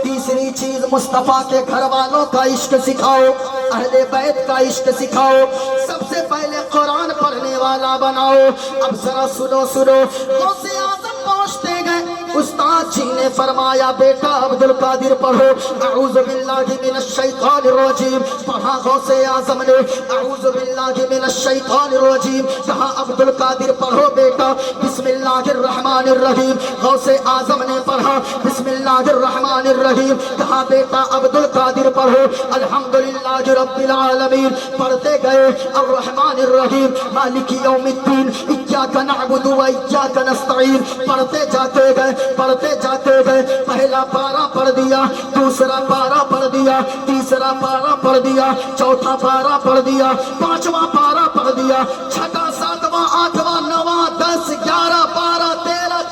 تیسری چیز مصطفیٰ کے گھر والوں کا عشق سکھاؤ، اہل بیت کا عشق سکھاؤ. سب سے پہلے قرآن پڑھنے والا بناؤ. اب ذرا سنو سنو، غوث اعظم پہنچتے گئے، استاد جی نے فرمایا بیٹا عبد القادر پڑھو اعوذ باللہ من الشیطان الرجیم. پڑھا غوث اعظم نے اعوذ باللہ من الشیطان الرجیم. کہا عبد القادر پڑھو بیٹا بسم اللہ الرحمن الرحیم. غوث اعظم نے پڑھا بسم اللہ الرحمن الرحیم. کہا بیٹا عبد القادر پڑھو الحمدللہ رب العالمین. پڑھتے گئے الرحمن الرحیم مالک یوم الدین ایاک نعبد و ایاک نستعین. پڑھتے جاتے گئے پہلا پارہ پڑھ دیا، دوسرا پارہ پڑھ دیا، تیسرا پارہ پڑھ دیا، چوتھا پارہ پڑھ دیا، 5واں پارہ پڑھ دیا، 6واں 7واں 8واں 9واں 10 11 12 13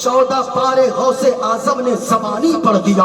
14 پارے غوث اعظم نے زبانی پڑھ دیا.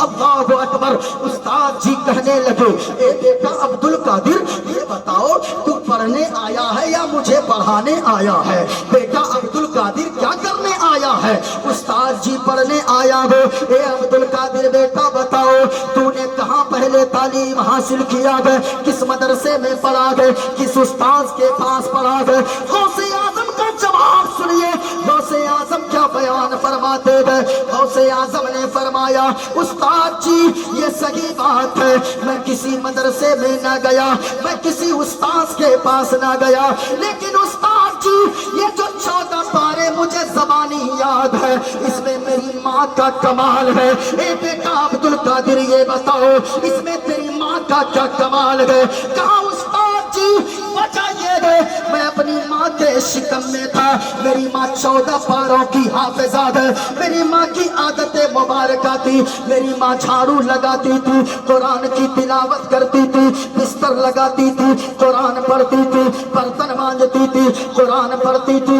اللہ اکبر. استاد جی کہنے لگے اے بیٹا عبد القادر یہ بتاؤ تو پڑھنے آیا ہے یا مجھے پڑھانے آیا ہے؟ بیٹا عبد القادر کیا کرنے آیا ہے؟ استاد جی پڑھنے آیا ہو. اے عبد القادر بیٹا بتاؤ تو نے کہاں پہلے تعلیم حاصل کیا ہے، کس مدرسے میں پڑھا ہے، کس استاد کے پاس پڑھا ہے؟ غوث اعظم کا جواب سنیے. غوث اعظم کیا بیان فرماتے گئے؟ غوث اعظم نے فرمایا استاد جی یہ صحیح بات ہے، میں کسی مدرسے میں نہ گیا، میں کسی استاد کے پاس نہ گیا، لیکن استاد جی یہ جو 14 پارے مجھے زبانی یاد ہے، اس میں میری ماں کا کمال ہے. اے بیٹا عبد القادر یہ بتاؤ اس میں تیری ماں کا کیا کمال ہے؟ کہا استاد جی وجہ یہ ہے میں اپنی ماں کے شکم میں تھا، میری ماں 14 پاروں کی حافظہ ہے. میری ماں کی عادت مبارکہ تھی، میری ماں جھاڑو لگاتی تھی، قرآن کی تلاوت کرتی تھی، بستر لگاتی تھی، قرآن پڑھتی تھی، برتن مانجتی تھی، قرآن پڑھتی تھی.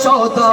14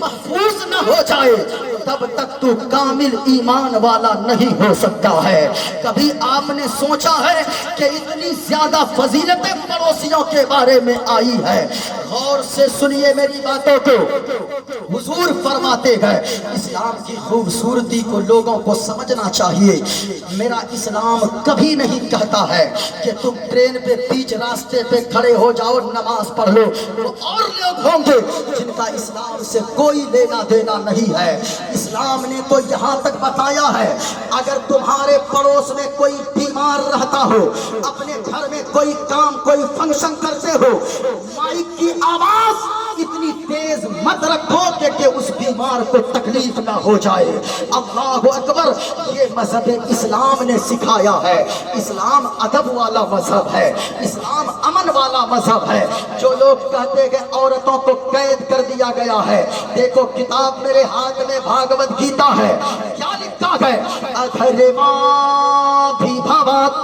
محفوظ نہ ہو جائے تب تک تو کامل ایمان والا نہیں ہو سکتا ہے۔ کبھی آپ نے سوچا ہے کہ اتنی زیادہ فضیلتیں پڑوسیوں کے بارے میں آئی ہے؟ غور سے سنیے میری باتوں کو۔ حضور فرماتے ہیں اسلام کی خوبصورتی کو لوگوں کو سمجھنا چاہیے۔ میرا اسلام کبھی نہیں کہتا ہے کہ تم ٹرین پہ بیچ راستے پہ کھڑے ہو جاؤ نماز پڑھ لو۔ وہ اور لوگ ہوں گے جن کا اسلام سے کوئی لینا دینا نہیں ہے۔ اسلام نے تو یہاں تک بتایا ہے اگر تمہارے پڑوس میں کوئی بیمار رہتا ہو، اپنے گھر میں کوئی کام کوئی فنکشن کرتے ہو، مائک کی آواز اتنی تیز مت رکھو کہ اس بیمار کو تکلیف نہ ہو جائے۔ اللہ اکبر، یہ مذہب اسلام نے سکھایا ہے۔ اسلام ادب والا مذہب ہے، اسلام امن والا مذہب ہے۔ جو لوگ کہتے کہ عورتوں کو قید کر دیا گیا ہے، دیکھو کتاب میرے ہاتھ میں بھاگوت گیتا ہے، کیا لکھا ہے؟ ادھرما بھی بھاوات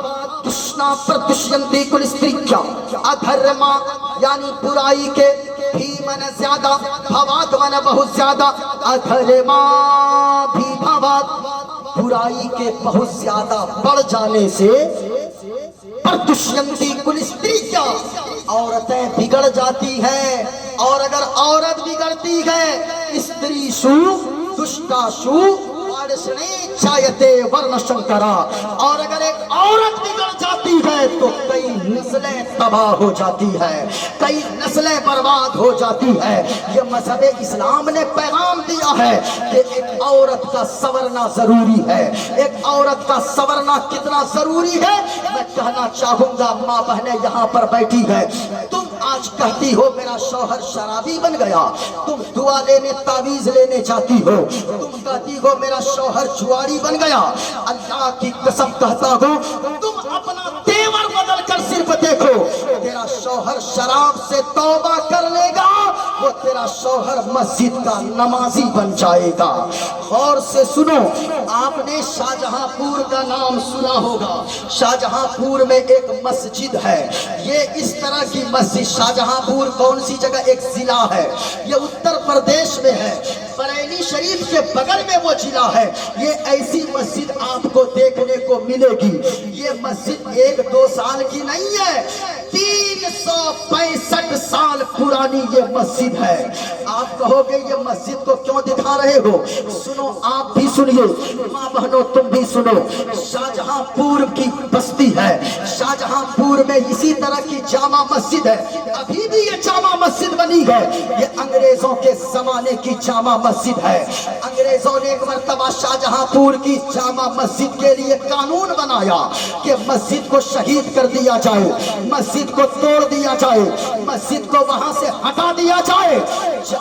دشنا پردشینتی کل استریکیا۔ ادھرما یعنی برائی کے بھی من زیادہ، بھوات من بہت زیادہ۔ ادھرما بھی بھوات، برائی کے بہت زیادہ بڑھ جانے سے پردشینتی کل استریکیا، عورتیں بگڑ جاتی ہیں۔ اور اگر عورت بگڑتی ہے، استری شو دشتا شو چایتے ورن شنکرا، اور اگر ایک عورت بگڑ جاتی ہے تو کئی نسلیں تباہ ہو جاتی ہے، کئی نسلیں برباد ہو جاتی ہے۔ یہ مذہب اسلام نے پیغام دیا ہے کہ ایک عورت کا سنورنا ضروری ہے۔ ایک عورت کا سنورنا کتنا ضروری ہے میں کہنا چاہوں گا۔ ماں بہنیں یہاں پر بیٹھی ہے، تم آج کہتی ہو میرا شوہر شرابی بن گیا، تم دعا لینے تعویذ لینے جاتی ہو، تم کہتی ہو میرا شوہر جواری بن گیا۔ اللہ کی قسم کہتا ہوں تم اپنا تیور بدل کر صرف دیکھو، تیرا شوہر شراب سے توبہ کر لے گا، وہ تیرا شوہر مسجد کا نمازی بن جائے گا۔ غور سے سنو، آپ نے شاہجہاں پور کا نام سنا ہوگا۔ شاہجہاں پور میں ایک مسجد ہے، یہ اس طرح کی مسجد شاہجہاں پور کون سی جگہ؟ ایک ضلع ہے، یہ اتر پردیش میں ہے، بریلی شریف کے بغل میں وہ ضلع ہے۔ یہ ایسی مسجد آپ کو دیکھنے کو ملے گی۔ یہ مسجد ایک دو سال کی نہیں ہے، 365 سال پرانی یہ مسجد ہے۔ آپ کہو گے یہ مسجد کو کیوں دکھا رہے ہو؟ سنو، آپ بھی سنیے، ماں بہنوں تم بھی سنو۔ شاہجہاں پور کی بستی ہے، شاہجہاں پور میں اسی طرح کی جامع مسجد ہے، ابھی بھی یہ جامع مسجد بنی ہے۔ یہ انگریزوں کے زمانے کی جامع مسجد ہے۔ انگریزوں نے ایک مرتبہ شاہجہاں پور کی جامع مسجد کے لیے قانون بنایا کہ مسجد کو شہید کر دیا جائے، مسجد کو توڑ دیا جائے، مسجد کو وہاں سے ہٹا دیا جائے،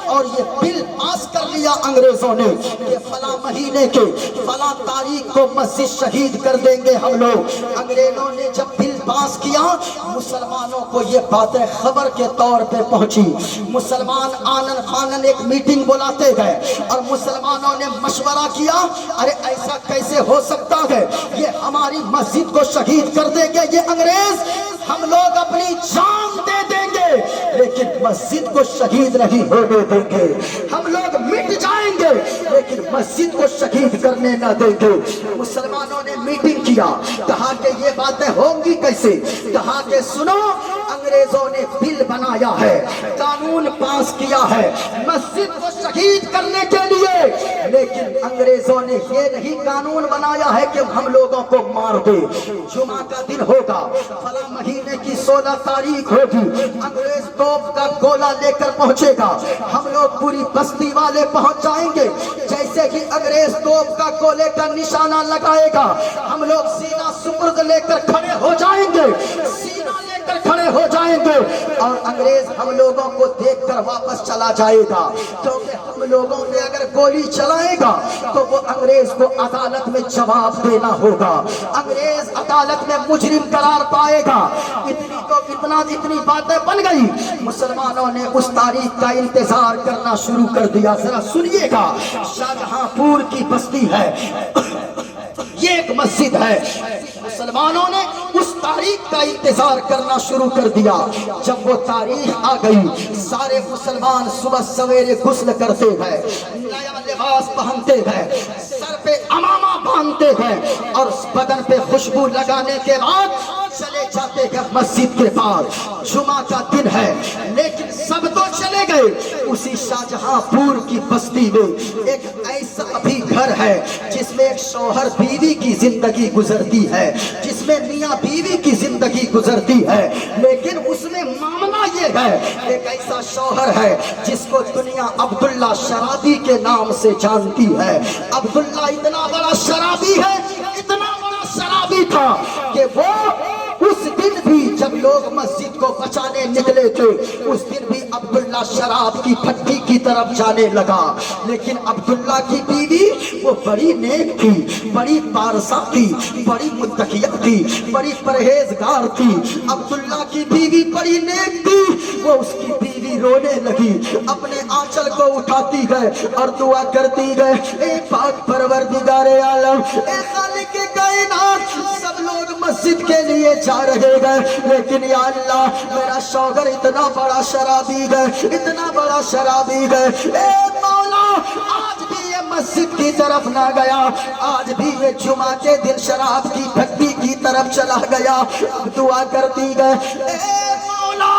اور یہ بل پاس کر لیا انگریزوں نے کہ فلاں مہینے کے فلاں تاریخ کو مسجد شہید کر دیں گے ہم لوگ۔ انگریزوں نے جب بل پاس کیا، مسلمانوں کو یہ باتیں خبر کے طور پہ پہنچی۔ مسلمان آنن فانن ایک میٹنگ بلاتے گئے اور مسلمانوں نے مشورہ کیا، ارے ایسا کیسے ہو سکتا ہے، یہ ہماری مسجد کو شہید کر دیں گے یہ انگریز، ہم لوگ اپنی جان دے دیں گے لیکن مسجد کو شہید نہیں ہونے دیں گے، ہم لوگ مٹ جائیں گے لیکن مسجد کو شہید کرنے نہ دیں گے۔ مسلمانوں نے میٹنگ کیا، کہا کہ یہ باتیں ہوں گی کیسے؟ کہا کہ سنو، انگریزوں نے بل بنایا ہے، قانون پاس کیا ہے مسجد کو شہید کرنے کے لیے، لیکن انگریزوں نے یہ نہیں قانون بنایا ہے کہ ہم لوگوں کو مار دے۔ جمعہ کا دن ہوگا، فلاں مہینے کی 16 تاریخ ہوگی، انگریز توپ کا گولہ لے کر پہنچے گا، ہم لوگ پوری بستی والے پہنچ جائیں گے، جیسے کہ انگریز توپ کا گولے کا نشانہ لگائے گا، ہم لوگ سینہ سپرد لے کر کھڑے ہو جائیں گے، سینہ لے کر کھڑے ہو جائیں گے، اور انگریز ہم لوگوں کو دیکھ کر واپس چلا جائے گا، کیونکہ ہم لوگوں نے اگر گولی چلائے گا تو وہ انگریز کو عدالت میں جواب دینا ہوگا، انگریز عدالت میں مجرم قرار پائے گا۔ اتنی باتیں بن گئی، مسلمانوں نے اس تاریخ کا انتظار کرنا شروع کر دیا۔ ذرا سنیے گا، شاہجہاں پور کی بستی ہے، یہ ایک مسجد ہے۔ مسلمانوں نے اس تاریخ کا انتظار کرنا شروع کر دیا۔ جب وہ تاریخ آ گئی، سارے مسلمان صبح سویرے غسل کرتے ہیں، نیا لباس پہنتے ہیں، سر پہ امامہ باندھتے ہیں اور بدن پہ خوشبو لگانے کے بعد چلے جاتے ہیں مسجد کے پاس۔ جمعہ کا دن ہے لیکن سب تو چلے گئے۔ اسی شاہجہاں پور کی بستی میں ایک ایسا بھی گھر ہے جس میں ایک شوہر بیوی کی زندگی گزرتی ہے، جس میں میاں بیوی کی زندگی گزرتی ہے، لیکن اس میں معاملہ یہ ہے، ایک ایسا شوہر ہے جس کو دنیا عبداللہ شرابی کے نام سے جانتی ہے۔ عبداللہ اتنا بڑا شرابی ہے، اتنا بڑا شرابی تھا کہ وہ اس دن بھی جب لوگ مسجد کو بچانے نکلے تھے، اس دن بھی عبداللہ شراب کی پھٹی کی طرف جانے لگا۔ لیکن عبداللہ کی بیوی وہ بڑی نیک تھی، بڑی پارسا تھی، بڑی متقیہ تھی، بڑی پرہیزگار تھی۔ عبداللہ کی بیوی بڑی نیک تھی، وہ اس کی بیوی رونے لگی، اپنے آنچل کو اٹھاتی گئے اور دعا کرتی گئے، اے پاک پروردگار عالم، اے خالق کائنات، سب لوگ مسجد کے لیے جا رہے گئے لیکن یا اللہ میرا شوہر اتنا بڑا شرابی گئے، اتنا بڑا شرابی گئے، اے مولا آج بھی یہ مسجد کی طرف نہ گیا، آج بھی یہ جمعہ کے دن شراب کی بھٹی کی طرف چلا گیا۔ دعا کرتی گئے، اے مولا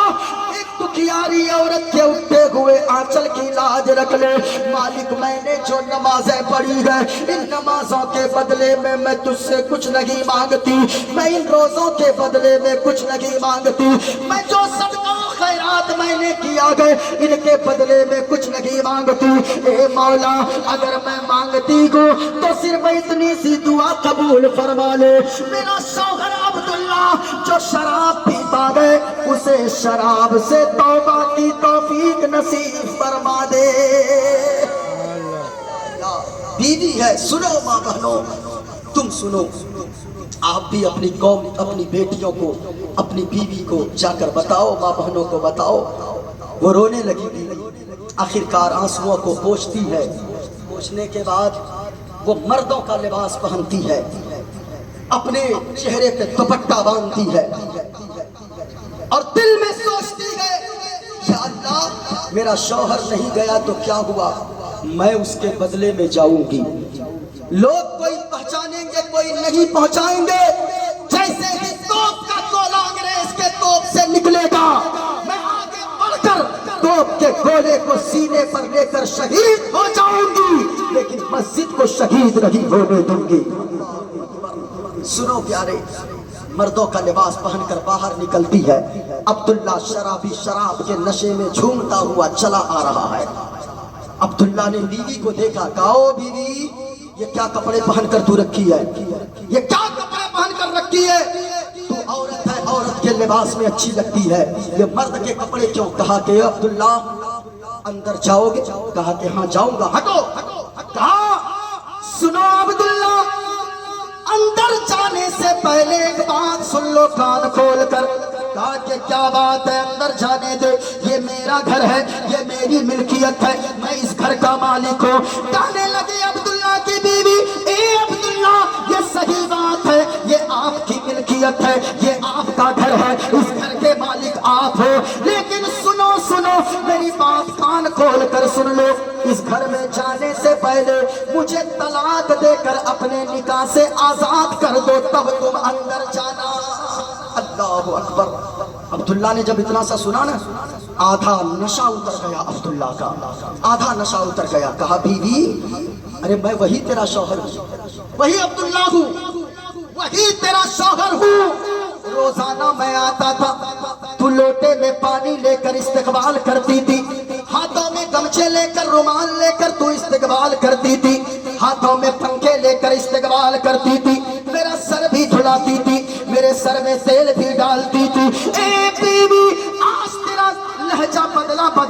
ایک دکھیاری عورت کے اٹھے ہوئے آنچل کی لاج رکھ لے، مالک میں نے جو نمازیں پڑھی ہیں ان نمازوں کے بدلے میں تجھ سے کچھ نہیں مانگتی، میں ان روزوں کے بدلے میں کچھ نہیں مانگتی، میں جو صدقہ خیرات میں نے کیا گئے ان کے بدلے میں کچھ نہیں مانگتی۔ اے مولا اگر میں مانگتی ہوں تو صرف اتنی سی دعا قبول فرما لے، میرا شوہر عبداللہ جو شراب پیتا گئے اسے شراب سے توبہ کی توفیق نصیب فرما دے۔ بیوی ہے، سنو ماں بہنوں، تم سنو، آپ بھی اپنی قوم، اپنی بیٹیوں کو، اپنی بیوی کو جا کر بتاؤ، ماں بہنوں کو بتاؤ۔ وہ رونے لگی بیوی، آخرکار آنسوؤں کو پوچھتی ہے، پوچھنے کے بعد وہ مردوں کا لباس پہنتی ہے، اپنے چہرے پہ دوپٹہ باندھتی ہے اور دل میں سوچتی ہے یا اللہ میرا شوہر نہیں گیا تو کیا ہوا، میں اس کے بدلے میں جاؤں گی۔ لوگ کوئی پہچانیں گے کوئی نہیں پہنچائیں گے، جیسے ہی توپ کا گولہ انگریز کے توپ سے نکلے گا میں آگے بڑھ کر توپ کے گولے کو سینے پر لے کر شہید ہو جاؤں گی، لیکن مسجد کو شہید نہیں ہونے دوں گی۔ سنو پیارے، مردوں کا لباس پہن کر باہر نکلتی ہے، عبداللہ شرابی شراب کے نشے میں جھومتا ہوا چلا آ رہا ہے۔ عبداللہ نے بیوی کو دیکھا، کہا او بیوی یہ کیا کپڑے پہن کر تو رکھی ہے، یہ کیا کپڑے پہن کر رکھی ہے، تو عورت ہے، عورت کے لباس میں اچھی لگتی ہے، یہ مرد کے کپڑے کیوں؟ کہا کہ عبداللہ اندر جاؤ گے؟ کہا کہ ہاں جاؤں گا۔ ہٹو، کہا سنو عبداللہ اندر جانے سے پہلے ایک بات سن لو کان کھول کر۔ کہا کہ کیا بات ہے؟ اندر جانے دے، یہ میرا گھر ہے، یہ میری ملکیت ہے، میں اس گھر کا مالک ہوں۔ کہنے لگے عبداللہ کی بیوی، اے عبداللہ یہ صحیح بات ہے، یہ آپ کی ملکیت ہے، یہ آپ کا گھر ہے، اس گھر کے مالک آپ ہو، لیکن سنو سنو میری بات کان کھول کر سن لو، اس گھر میں جانے سے پہلے مجھے طلاق دے کر اپنے نکاح سے آزاد کر دو تب تم اندر جانا۔ اللہ اکبر۔ عبداللہ نے جب اتنا سا سنا نا، آدھا نشہ اتر گیا عبداللہ کا، آدھا نشہ اتر گیا۔ کہا بیوی ارے میں وہی تیرا شوہر ہوں، وہی عبداللہ ہوں، وہی تیرا شوہر ہوں، روزانہ میں آتا تھا، تو لوٹے میں پانی لے کر استقبال کرتی تھی، ہاتھوں میں گمچے لے کر رومال لے کر تو استقبال کرتی تھی، ہاتھوں میں پنکھے لے کر استقبال کرتی تھی، میرا سر بھی دھلاتی تھی، میرے سر میں تیل بھی ڈالتی تھی۔ اے بیوی آج تیرا لہجہ بدلا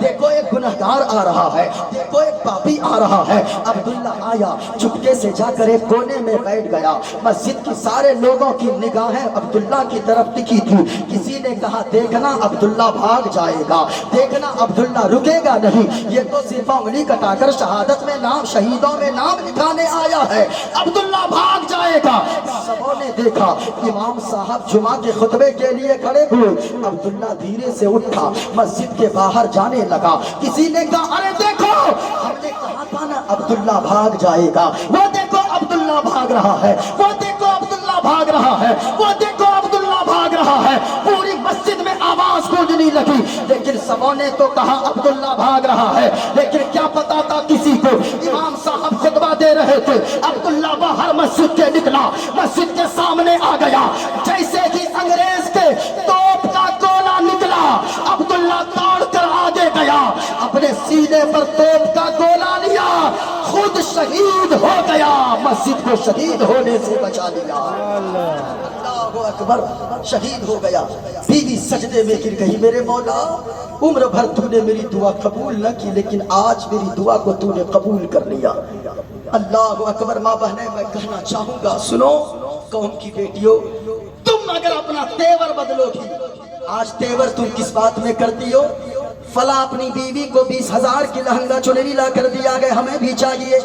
دیکھو ایک گنہگار آ رہا ہے، دیکھو ایک پاپی آ رہا ہے۔ عبداللہ آیا، چپکے سے جا کر ایک کونے میں بیٹھ گیا۔ مسجد کی سارے لوگوں کی نگاہیں عبداللہ کی طرف ٹکی تھی۔ کسی نے کہا دیکھنا عبداللہ بھاگ جائے گا، دیکھنا عبداللہ رکے گا نہیں، یہ تو صرف انگلی کٹا کر شہادت میں نام، شہیدوں میں نام لکھانے آیا ہے، عبداللہ بھاگ جائے گا۔ سبوں نے دیکھا امام صاحب جمعہ کے خطبے کے لیے کھڑے ہوئے، عبداللہ دھیرے سے اٹھا، مسجد کے باہر جانے لگا۔ کسی نے کہا ارے دیکھو، ہم نے کہا تھا نا عبداللہ بھاگ جائے گا، وہ دیکھو عبداللہ بھاگ رہا ہے، وہ دیکھو عبداللہ بھاگ رہا ہے، وہ دیکھو عبداللہ بھاگ رہا ہے۔ پوری مسجد میں آواز گونجنے لگی، لیکن سبوں نے تو کہا عبداللہ بھاگ رہا ہے، لیکن کیا پتا تھا کسی کو؟ امام صاحب خطبہ دے رہے تھے، عبداللہ باہر مسجد کے نکلا، مسجد کے سامنے آ گیا۔ جیسے ہی انگریز کے توپ کا گولہ نکلا، عبداللہ دوڑ کر آگے گیا، اپنے سینے پر توپ کا گولہ لیا، خود شہید ہو گیا، مسجد کو شہید ہونے سے بچا لیا۔ اللہ اکبر، شہید ہو گیا۔ بیوی سجدے میں گر گئی، میرے مولا عمر بھر تو نے میری دعا قبول نہ کی، لیکن آج میری دعا کو تو نے قبول کر لیا۔ اللہ اکبر۔ ماں بہنیں میں کہنا چاہوں گا، سنو قوم کی بیٹیوں، تم اگر اپنا تیور بدلو گی، آج تیور تم کس بات میں کرتی ہو؟ فلاں اپنی بیوی کو 20,000 کی لہنگا چنری لا کر دیا گئے، ہمیں بھی چاہیے،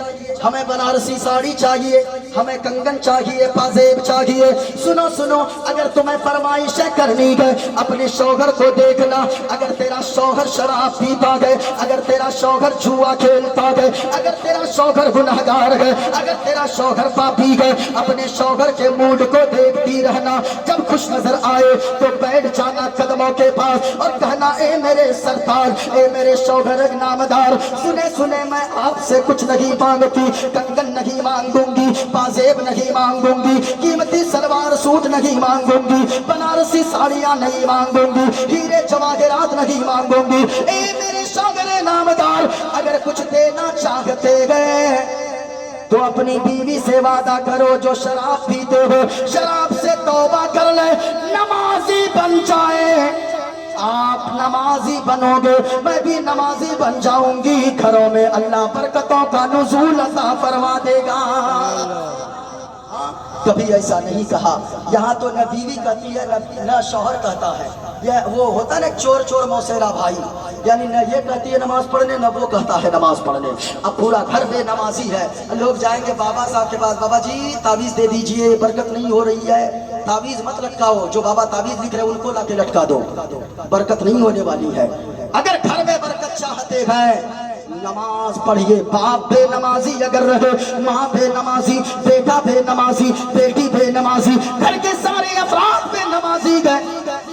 ہمیں بنارسی ساڑی چاہیے، ہمیں کنگن چاہیے، پازیب چاہیے۔ سنو سنو، اگر تمہیں فرمائشیں کرنی گئے، اپنے شوہر کو دیکھنا، اگر تیرا شوہر شراب پیتا گئے، اگر تیرا شوہر جوا کھیلتا گئے، اگر تیرا شوہر گنہگار گئے، اگر تیرا شوہر پاپی گئے، اپنے شوہر کے موڈ کو دیکھتی رہنا، جب خوش نظر آئے تو بیٹھ جانا قدموں کے پاس اور کہنا اے میرے سرتاج، اے میرے شوہر نامدار، سنے سنے میں آپ سے کچھ نہیں مانگتی، کنگن نہیں مانگوں گی، پازیب نہیں مانگوں گی، قیمتی سلوار سوٹ نہیں مانگوں گی، بنارسی ساڑیاں نہیں مانگوں گی، ہیرے جواہرات نہیں مانگوں گی، اے میرے شوہر نامدار، اگر کچھ دینا چاہتے گئے تو اپنی بیوی سے وعدہ کرو، جو شراب پیتے ہو شراب سے توبہ کر لے، نمازی بن جائے۔ آپ نمازی بنو گے، میں بھی نمازی بن جاؤں گی، گھروں میں اللہ برکتوں کا نزول عطا فرما دے گا۔ کبھی ایسا نہیں کہا، یہاں تو نہ بیوی کہتی ہے نہ شوہر کہتا ہے، یہ وہ ہوتا ہے نا چور چور موسیرا بھائی، یعنی نہ یہ کہتی ہے نماز پڑھنے، نہ وہ کہتا ہے نماز پڑھنے۔ اب پورا گھر بے نمازی ہے، لوگ جائیں گے بابا صاحب کے پاس، بابا جی تعویذ دے دیجئے، برکت نہیں ہو رہی ہے، تعویذ مت لٹکاؤ، جو بابا تعویذ لکھ رہے ہیں ان کو لا کے لٹکا دو، برکت نہیں ہونے والی ہے۔ اگر گھر میں برکت چاہتے ہیں نماز پڑھیے۔ باپ بے نمازی اگر رہے، ماں بے نمازی، بیٹا بے نمازی، بیٹی بے نمازی، گھر کے سارے افراد بے نمازی گئے،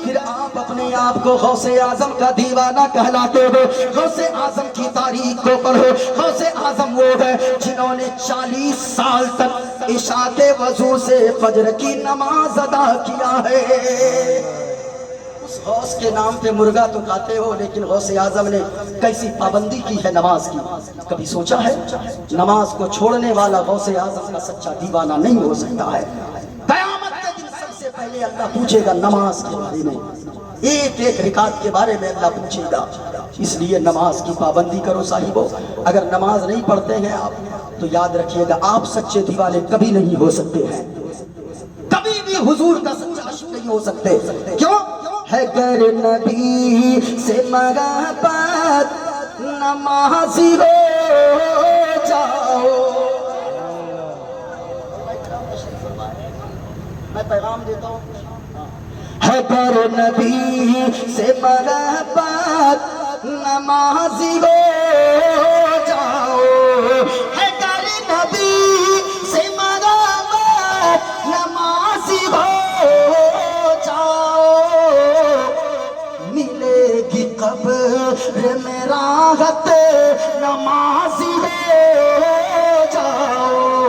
پھر آپ اپنے آپ کو غوث اعظم کا دیوانہ کہلاتے ہو۔ غوث اعظم کی تاریخ کو پڑھو، غوث اعظم وہ ہے جنہوں نے 40 سال تک عشاء کے وضو سے فجر کی نماز ادا کیا ہے۔ غوث کے نام پہ مرغا تو کھاتے ہو، لیکن غوث اعظم نے کیسی پابندی کی ہے نماز کی، کبھی سوچا ہے؟ نماز کو چھوڑنے والا غوث اعظم کا سچا دیوانہ نہیں ہو سکتا ہے۔ قیامت کے دن سب سے پہلے اللہ پوچھے گا نماز کے بارے میں، ایک ایک رکعت کے بارے میں اللہ پوچھے گا۔ اس لیے نماز کی پابندی کرو صاحبو۔ اگر نماز نہیں پڑھتے ہیں آپ تو یاد رکھیے گا آپ سچے دیوانے کبھی نہیں ہو سکتے ہیں، کبھی بھی حضور کا سچا عاشق نہیں ہو سکتے۔ کیوں؟ ہے گر نبی سے محبت نمازی ہو جاؤ۔ میں پیغام دیتا ہوں، ہے گر نبی سے محبت نمازی ہو جاؤ، ہے گر نبی سے محبت نمازی ہو قبر میں راحت نمازی ہو جاؤ،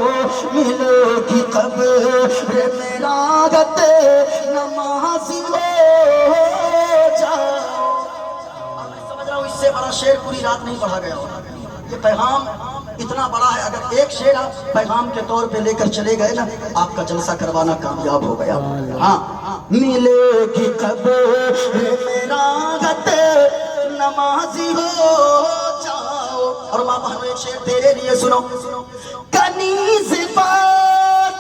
ملے گی قبر میں راحت نمازی ہو جاؤ۔ میں سمجھ رہا ہوں اس سے بڑا شعر پوری رات نہیں پڑھا گیا ہوگا، یہ پیغام اتنا بڑا ہے، اگر ایک شعر آپ پیغام کے طور پہ لے کر چلے گئے نا، آپ کا جلسہ کروانا کامیاب ہو گیا۔ ہاں، ملے گی قبر میں راحت نمازی ہو جاؤ. اور ماں بہنوں ایک شعر تیرے لیے سنو. کنی